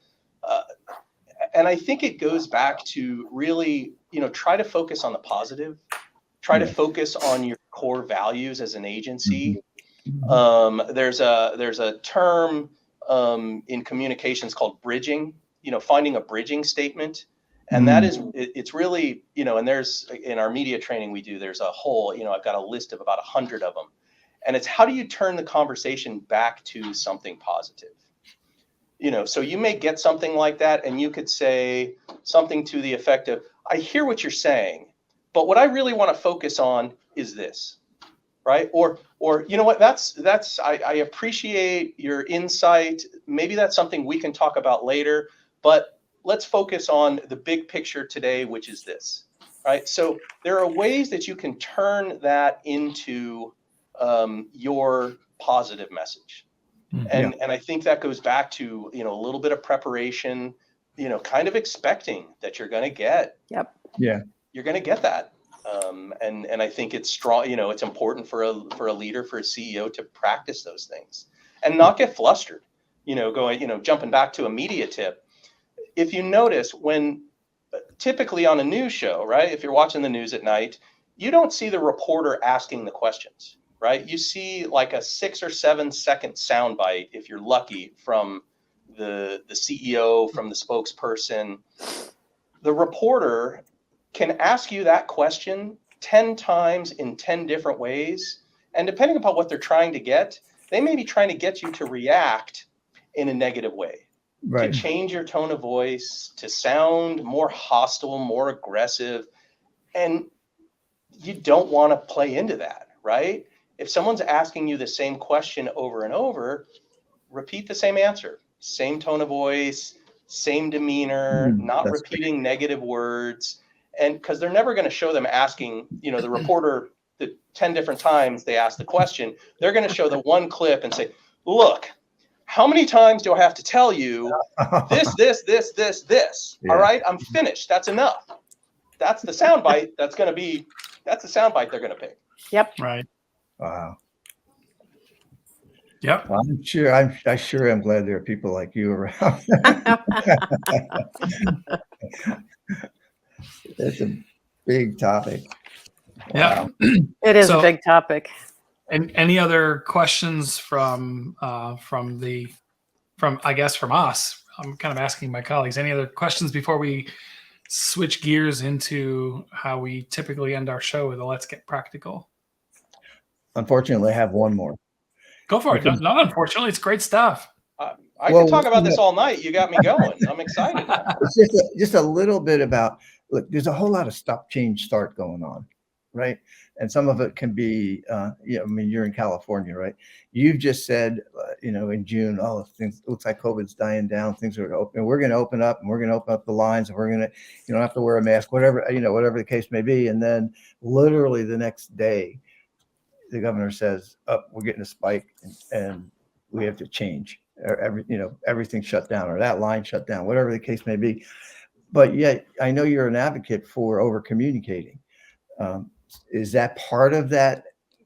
And I think it goes back to really, try to focus on the positive, try to focus on your core values as an agency. There's a term in communications called bridging, finding a bridging statement. And that is, it's really, and there's, in our media training there's a whole, I've got a list of about 100 of them. And it's, how do you turn the conversation back to something positive? So you may get something like that, and you could say something to the effect of, I hear what you're saying, but what I really want to focus on is this, right? Or you know what, I appreciate your insight. Maybe that's something we can talk about later, but let's focus on the big picture today, which is this, right? So there are ways that you can turn that into your positive message. And I think that goes back to, a little bit of preparation, kind of expecting that you're going to get. Yep. Yeah. You're going to get that. And I think it's strong, it's important for a leader, for a CEO to practice those things and not get flustered, jumping back to a media tip. If you notice, when typically on a news show, right, if you're watching the news at night, you don't see the reporter asking the questions, right? You see like a 6 or 7 second soundbite, if you're lucky, from the CEO, from the spokesperson. The reporter can ask you that question 10 times in 10 different ways. And depending upon what they're trying to get, they may be trying to get you to react in a negative way. Right. To change your tone of voice, to sound more hostile, more aggressive. And you don't want to play into that, right? If someone's asking you the same question over and over, repeat the same answer, same tone of voice, same demeanor, not repeating negative words. And because they're never going to show them asking, the reporter, the 10 different times they ask the question, they're going to show the one clip and say, look, how many times do I have to tell you this? Yeah. All right, I'm finished. That's enough. That's the soundbite. That's the soundbite they're going to pick. Yep. Right. Wow. Yep. Well, I sure am glad there are people like you around. It's a big topic. Yeah. Wow. It is a big topic. And any other questions from us? I'm kind of asking my colleagues. Any other questions before we switch gears into how we typically end our show with a Let's Get Practical? Unfortunately, I have one more. Go for it. Not unfortunately, it's great stuff. I can talk about this all night. You got me going. I'm excited. It's just a little bit about, look, there's a whole lot of stop, change, start going on. right? And some of it can be, I mean, you're in California, right? You've just said, in June, oh, things looks like COVID's dying down. Things are open. We're going to open up, and we're going to open up the lines, and we're going to, you don't have to wear a mask, whatever, whatever the case may be. And then literally the next day, the governor says, "Oh, we're getting a spike, and we have to change." Everything shut down, or that line shut down, whatever the case may be. But yet, I know you're an advocate for over communicating. Is that part of that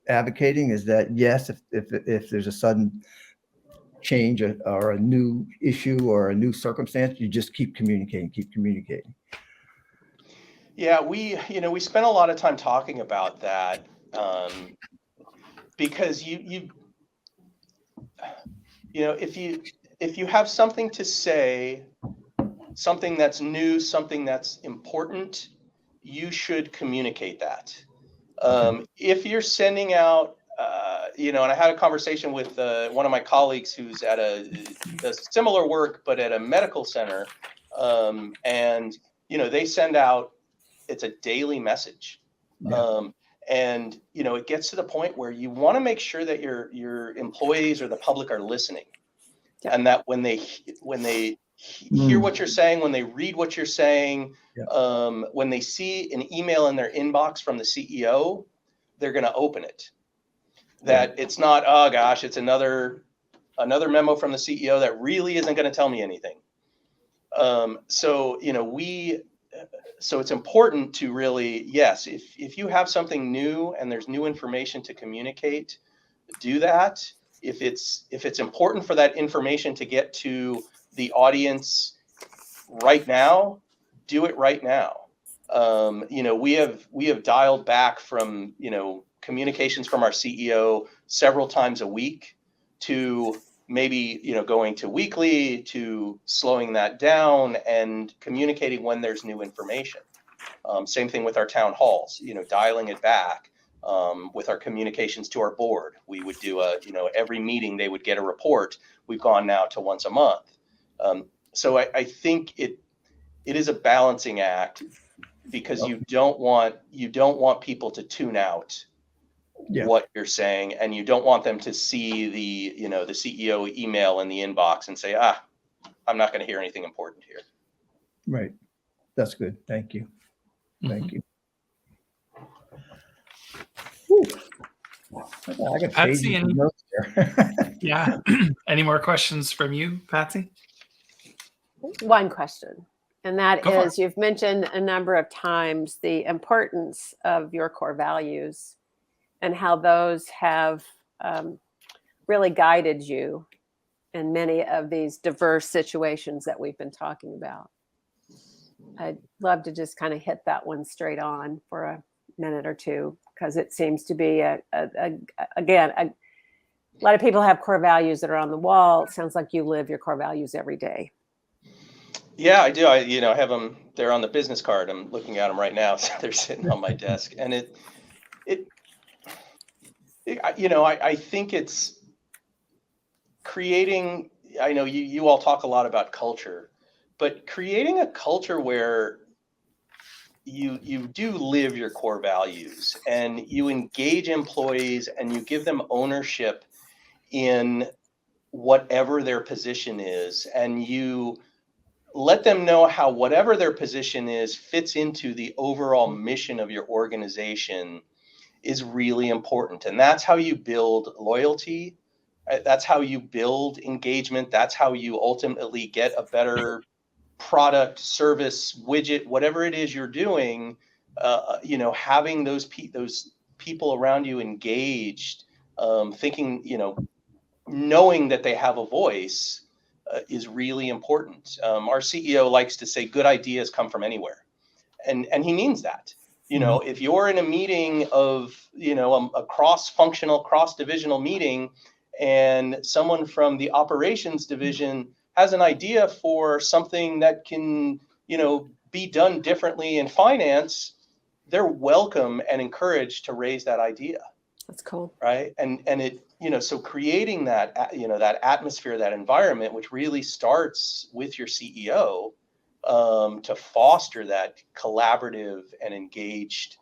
advocating? Is that yes, if there's a sudden change or a new issue or a new circumstance, you just keep communicating. Yeah, we spent a lot of time talking about that, because if you have something to say, something that's new, something that's important, you should communicate that. If you're sending out, and I had a conversation with one of my colleagues who's at a similar work, but at a medical center, and they send out, it's a daily message. Yeah. And it gets to the point where you want to make sure that your employees or the public are listening, and that when they hear what you're saying, when they read what you're saying, when they see an email in their inbox from the CEO, they're going to open it. That it's not, oh gosh, it's another memo from the CEO that really isn't going to tell me anything. So it's important to really, yes, if you have something new and there's new information to communicate, do that. If it's important for that information to get to the audience right now, do it right now. We have dialed back from, communications from our CEO several times a week to maybe, going to weekly, to slowing that down and communicating when there's new information. Same thing with our town halls, dialing it back. With our communications to our board, we would do every meeting they would get a report. We've gone now to once a month. So I think it is a balancing act, because you don't want people to tune out what you're saying, and you don't want them to see the CEO email in the inbox and say, I'm not going to hear anything important here. Right. That's good. Thank you. Thank you. I got Patsy, pages of notes there. Yeah. Any more questions from you, Patsy? One question, and that Go for is, you've mentioned a number of times the importance of your core values and how those have really guided you in many of these diverse situations that we've been talking about. I'd love to just kind of hit that one straight on for a minute or two, because it seems to be again, a lot of people have core values that are on the wall. It sounds like you live your core values every day. Yeah, I do. I have them. They're on the business card. I'm looking at them right now. So they're sitting on my desk, and I think it's creating. I know you all talk a lot about culture, but creating a culture where you do live your core values, and you engage employees, and you give them ownership in whatever their position is, and you let them know how whatever their position is fits into the overall mission of your organization is really important. And that's how you build loyalty. That's how you build engagement. That's how you ultimately get a better product, service, widget, whatever it is you're doing. Having those people around you engaged, thinking, knowing that they have a voice is really important. Our CEO likes to say good ideas come from anywhere. And he means that. If you're in a meeting of, a cross-functional, cross-divisional meeting, and someone from the operations division has an idea for something that can, be done differently in finance, they're welcome and encouraged to raise that idea. That's cool. Right. And it, so creating that, that atmosphere, that environment, which really starts with your CEO, to foster that collaborative and engaged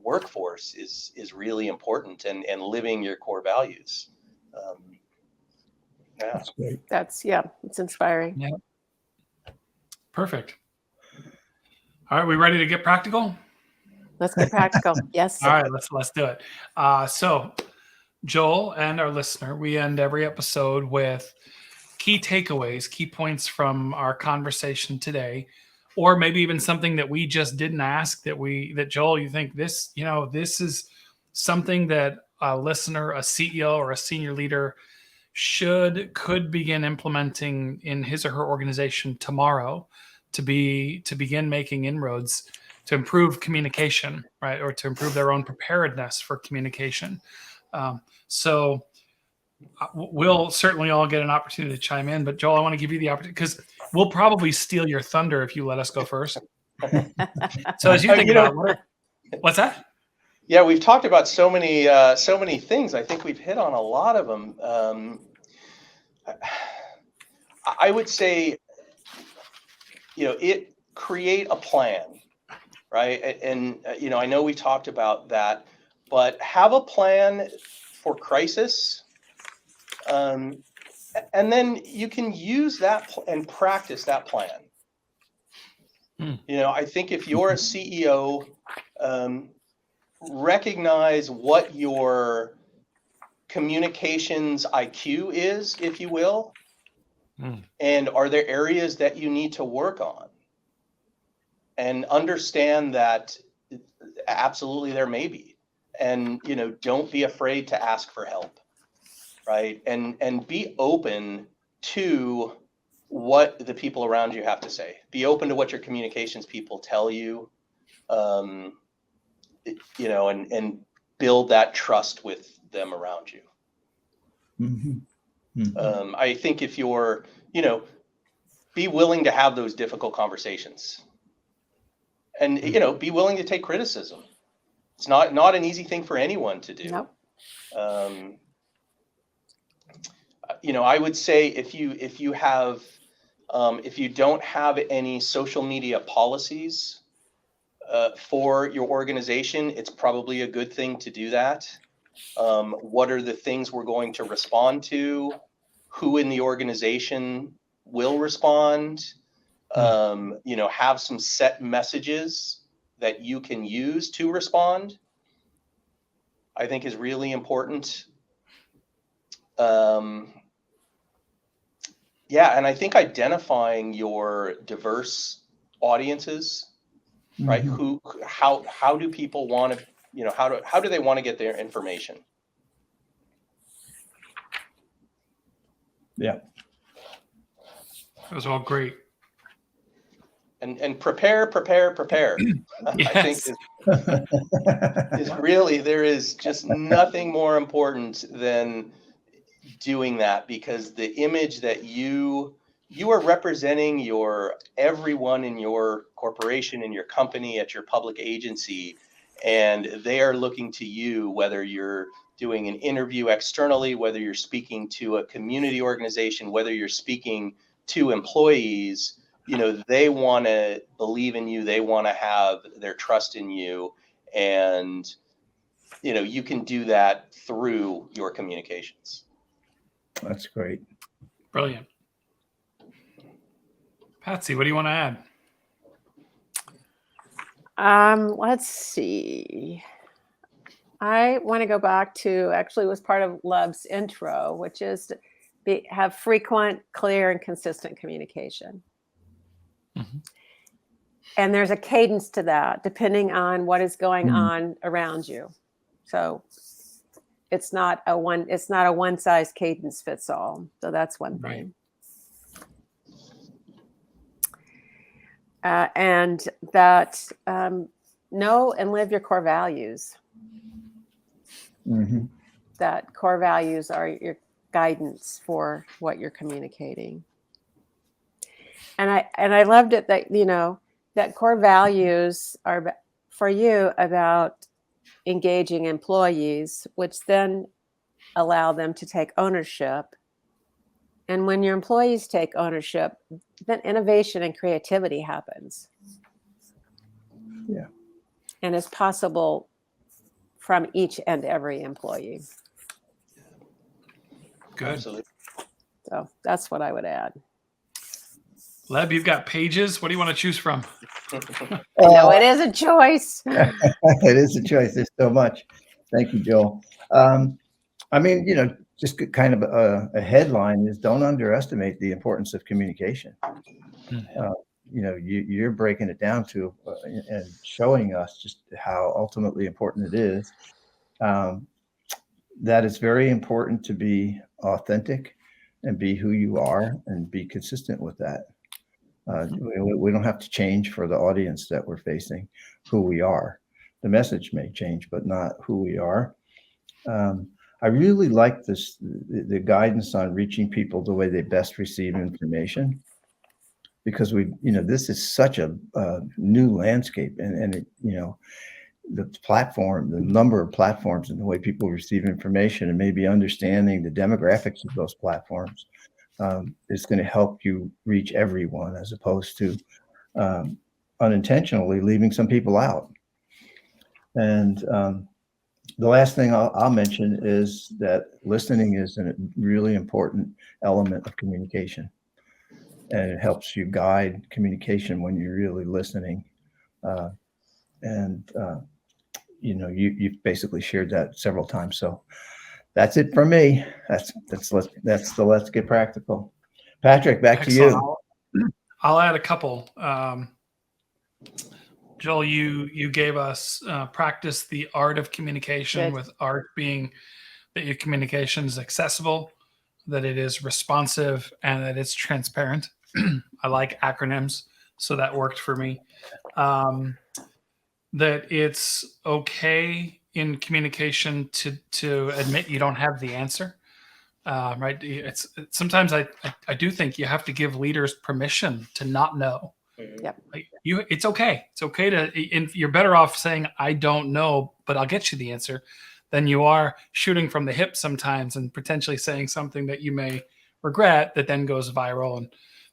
workforce is really important, and living your core values. Yeah. That's great. It's inspiring. Yeah. Perfect. All right, we ready to get practical? Let's get practical. Yes. All right, let's do it. So, Joel and our listener, we end every episode with key takeaways, key points from our conversation today, or maybe even something that we just didn't ask that Joel, you think this is something that a listener, a CEO, or a senior leader could begin implementing in his or her organization tomorrow to begin making inroads to improve communication, right, or to improve their own preparedness for communication. So we'll certainly all get an opportunity to chime in, but Joel, I want to give you the opportunity because we'll probably steal your thunder if you let us go first. So as you think about what's that? Yeah, we've talked about so many things. I think we've hit on a lot of them. I would say, create a plan, right? And I know we talked about that, but have a plan for crisis, and then you can use that and practice that plan. I think if you're a CEO, recognize what your communications IQ is, if you will, and are there areas that you need to work on, and understand that absolutely there may be, and don't be afraid to ask for help, right? And be open to what the people around you have to say. Be open to what your communications people tell you, and build that trust with them around you. I think if you're, be willing to have those difficult conversations, and be willing to take criticism. It's not an easy thing for anyone to do. Nope. I would say if you don't have any social media policies for your organization, it's probably a good thing to do that. What are the things we're going to respond to? Who in the organization will respond? Have some set messages that you can use to respond, I think is really important. And I think identifying your diverse audiences, right? How do people want to, how do they want to get their information? Yeah. It was all great. And prepare. Yes. I think is really, there is just nothing more important than doing that, because the image that you are representing everyone in your corporation, in your company, at your public agency, and they are looking to you, whether you're doing an interview externally, whether you're speaking to a community organization, whether you're speaking to employees. They want to believe in you. They want to have their trust in you. And, you can do that through your communications. That's great. Brilliant. Patsy, what do you want to add? Let's see. I want to go back to, actually was part of Love's intro, which is to have frequent, clear, and consistent communication. And there's a cadence to that, depending on what is going on around you. So it's not a one size cadence fits all. So that's one thing. And that know and live your core values. That core values are your guidance for what you're communicating. And I loved it that, that core values are for you about engaging employees, which then allow them to take ownership. And when your employees take ownership, then innovation and creativity happens. Yeah. and is possible from each and every employee. Good. Absolutely. So that's what I would add. Leb, you've got pages. What do you want to choose from? No, it is a choice. It is a choice. There's so much. Thank you, Joel. I mean, just kind of a headline is don't underestimate the importance of communication. You're breaking it down to and showing us just how ultimately important it is. That it's very important to be authentic and be who you are and be consistent with that. We don't have to change for the audience that we're facing who we are. The message may change, but not who we are. I really like the guidance on reaching people the way they best receive information, because this is such a new landscape, and it, the platform, the number of platforms and the way people receive information, and maybe understanding the demographics of those platforms is going to help you reach everyone, as opposed to unintentionally leaving some people out. And the last thing I'll mention is that listening is a really important element of communication, and it helps you guide communication when you're really listening. You've basically shared that several times. So that's it from me. That's the let's get practical. Patrick, back Excellent. to you. I'll add a couple. Joel, you gave us practice the art of communication. Good. With art being that your communication is accessible, that it is responsive, and that it's transparent. I like acronyms, so that worked for me. That it's okay in communication to admit you don't have the answer. Right? It's sometimes I do think you have to give leaders permission to not know. Yep. It's okay. It's okay you're better off saying, I don't know, but I'll get you the answer, than you are shooting from the hip sometimes and potentially saying something that you may regret that then goes viral and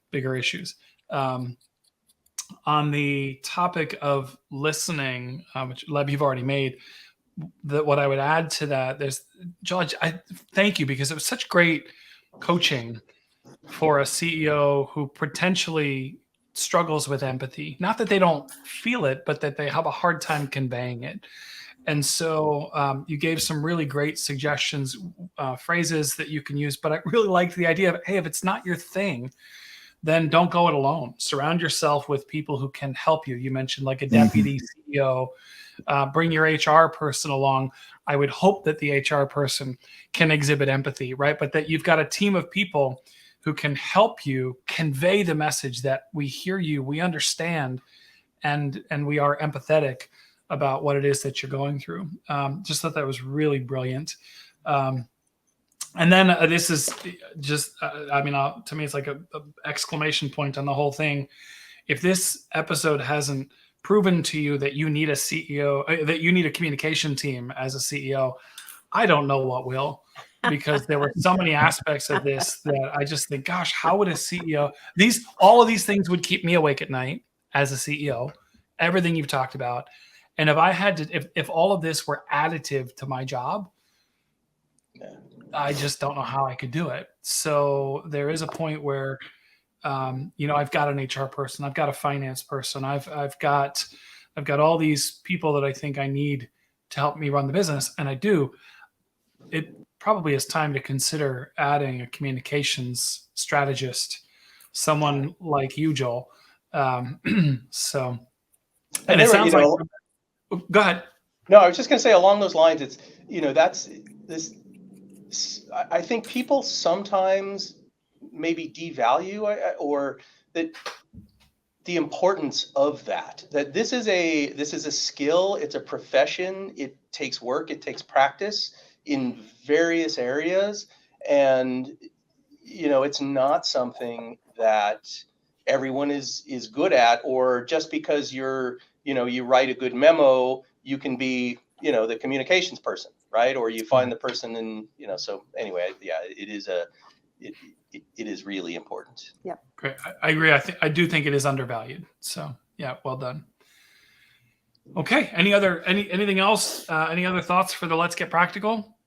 bigger issues. On the topic of listening, which Leb, you've already made, what I would add to that, George, I thank you, because it was such great coaching for a CEO who potentially struggles with empathy. Not that they don't feel it, but that they have a hard time conveying it. And so you gave some really great suggestions, phrases that you can use. But I really liked the idea of, hey, if it's not your thing, then don't go it alone. Surround yourself with people who can help you. You mentioned like a deputy CEO. Bring your HR person along. I would hope that the HR person can exhibit empathy, right? But that you've got a team of people who can help you convey the message that we hear you, we understand, and we are empathetic about what it is that you're going through. Just thought that was really brilliant. And then this is just, to me, it's like a exclamation point on the whole thing. If this episode hasn't proven to you that you need a CEO, that you need a communication team as a CEO, I don't know what will, because there were so many aspects of this that I just think, gosh, how would a CEO, all of these things would keep me awake at night as a CEO, everything you've talked about. And if I had to, if all of this were additive to my job, I just don't know how I could do it. So there is a point where, I've got an HR person, I've got a finance person, I've got all these people that I think I need to help me run the business, and I do. It probably is time to consider adding a communications strategist, someone like you, Joel. So, and it sounds like. Go ahead. No, I was just going to say along those lines. It's that's this. I think people sometimes maybe devalue or that the importance of that this is a skill, it's a profession, it takes work, it takes practice in various areas, and it's not something that everyone is good at, or just because you write a good memo, you can be the communications person, right? Or you find the person and so anyway, yeah, it is really important. Yep. Great. I agree. I do think it is undervalued. So yeah, well done. Okay. Anything else? Any other thoughts for the Let's Get Practical?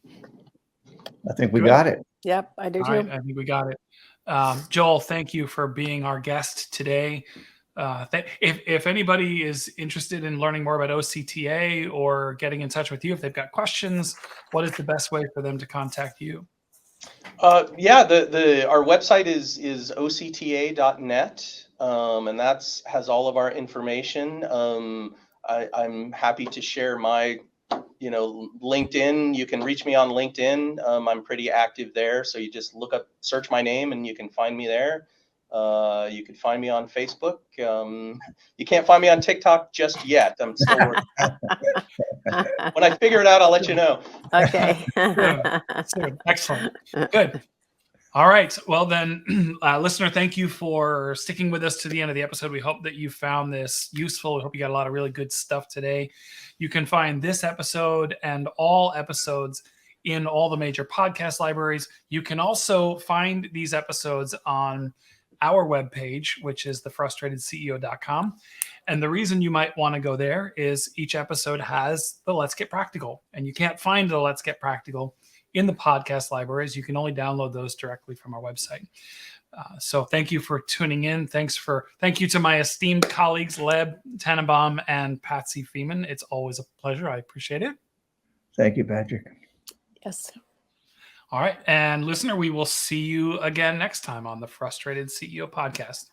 I think we Good. got it. Yep, I do All too. right, I think we got it. Joel, thank you for being our guest today. If anybody is interested in learning more about OCTA or getting in touch with you, if they've got questions, what is the best way for them to contact you? Yeah, our website is octa.net, and has all of our information. I'm happy to share my LinkedIn. You can reach me on LinkedIn. I'm pretty active there, so you just search my name, and you can find me there. You can find me on Facebook. You can't find me on TikTok just yet. I'm still working. When I figure it out, I'll let you know. Okay. Excellent. Good. All right. Well, then, listener, thank you for sticking with us to the end of the episode. We hope that you found this useful. We hope you got a lot of really good stuff today. You can find this episode and all episodes in all the major podcast libraries. You can also find these episodes on our webpage, which is thefrustratedceo.com. And the reason you might want to go there is each episode has the Let's Get Practical, and you can't find the Let's Get Practical in the podcast libraries. You can only download those directly from our website. So thank you for tuning in. Thank you to my esteemed colleagues, Leb Tannenbaum and Patsy Feeman. It's always a pleasure. I appreciate it. Thank you, Patrick. Yes. All right. And listener, we will see you again next time on the Frustrated CEO podcast.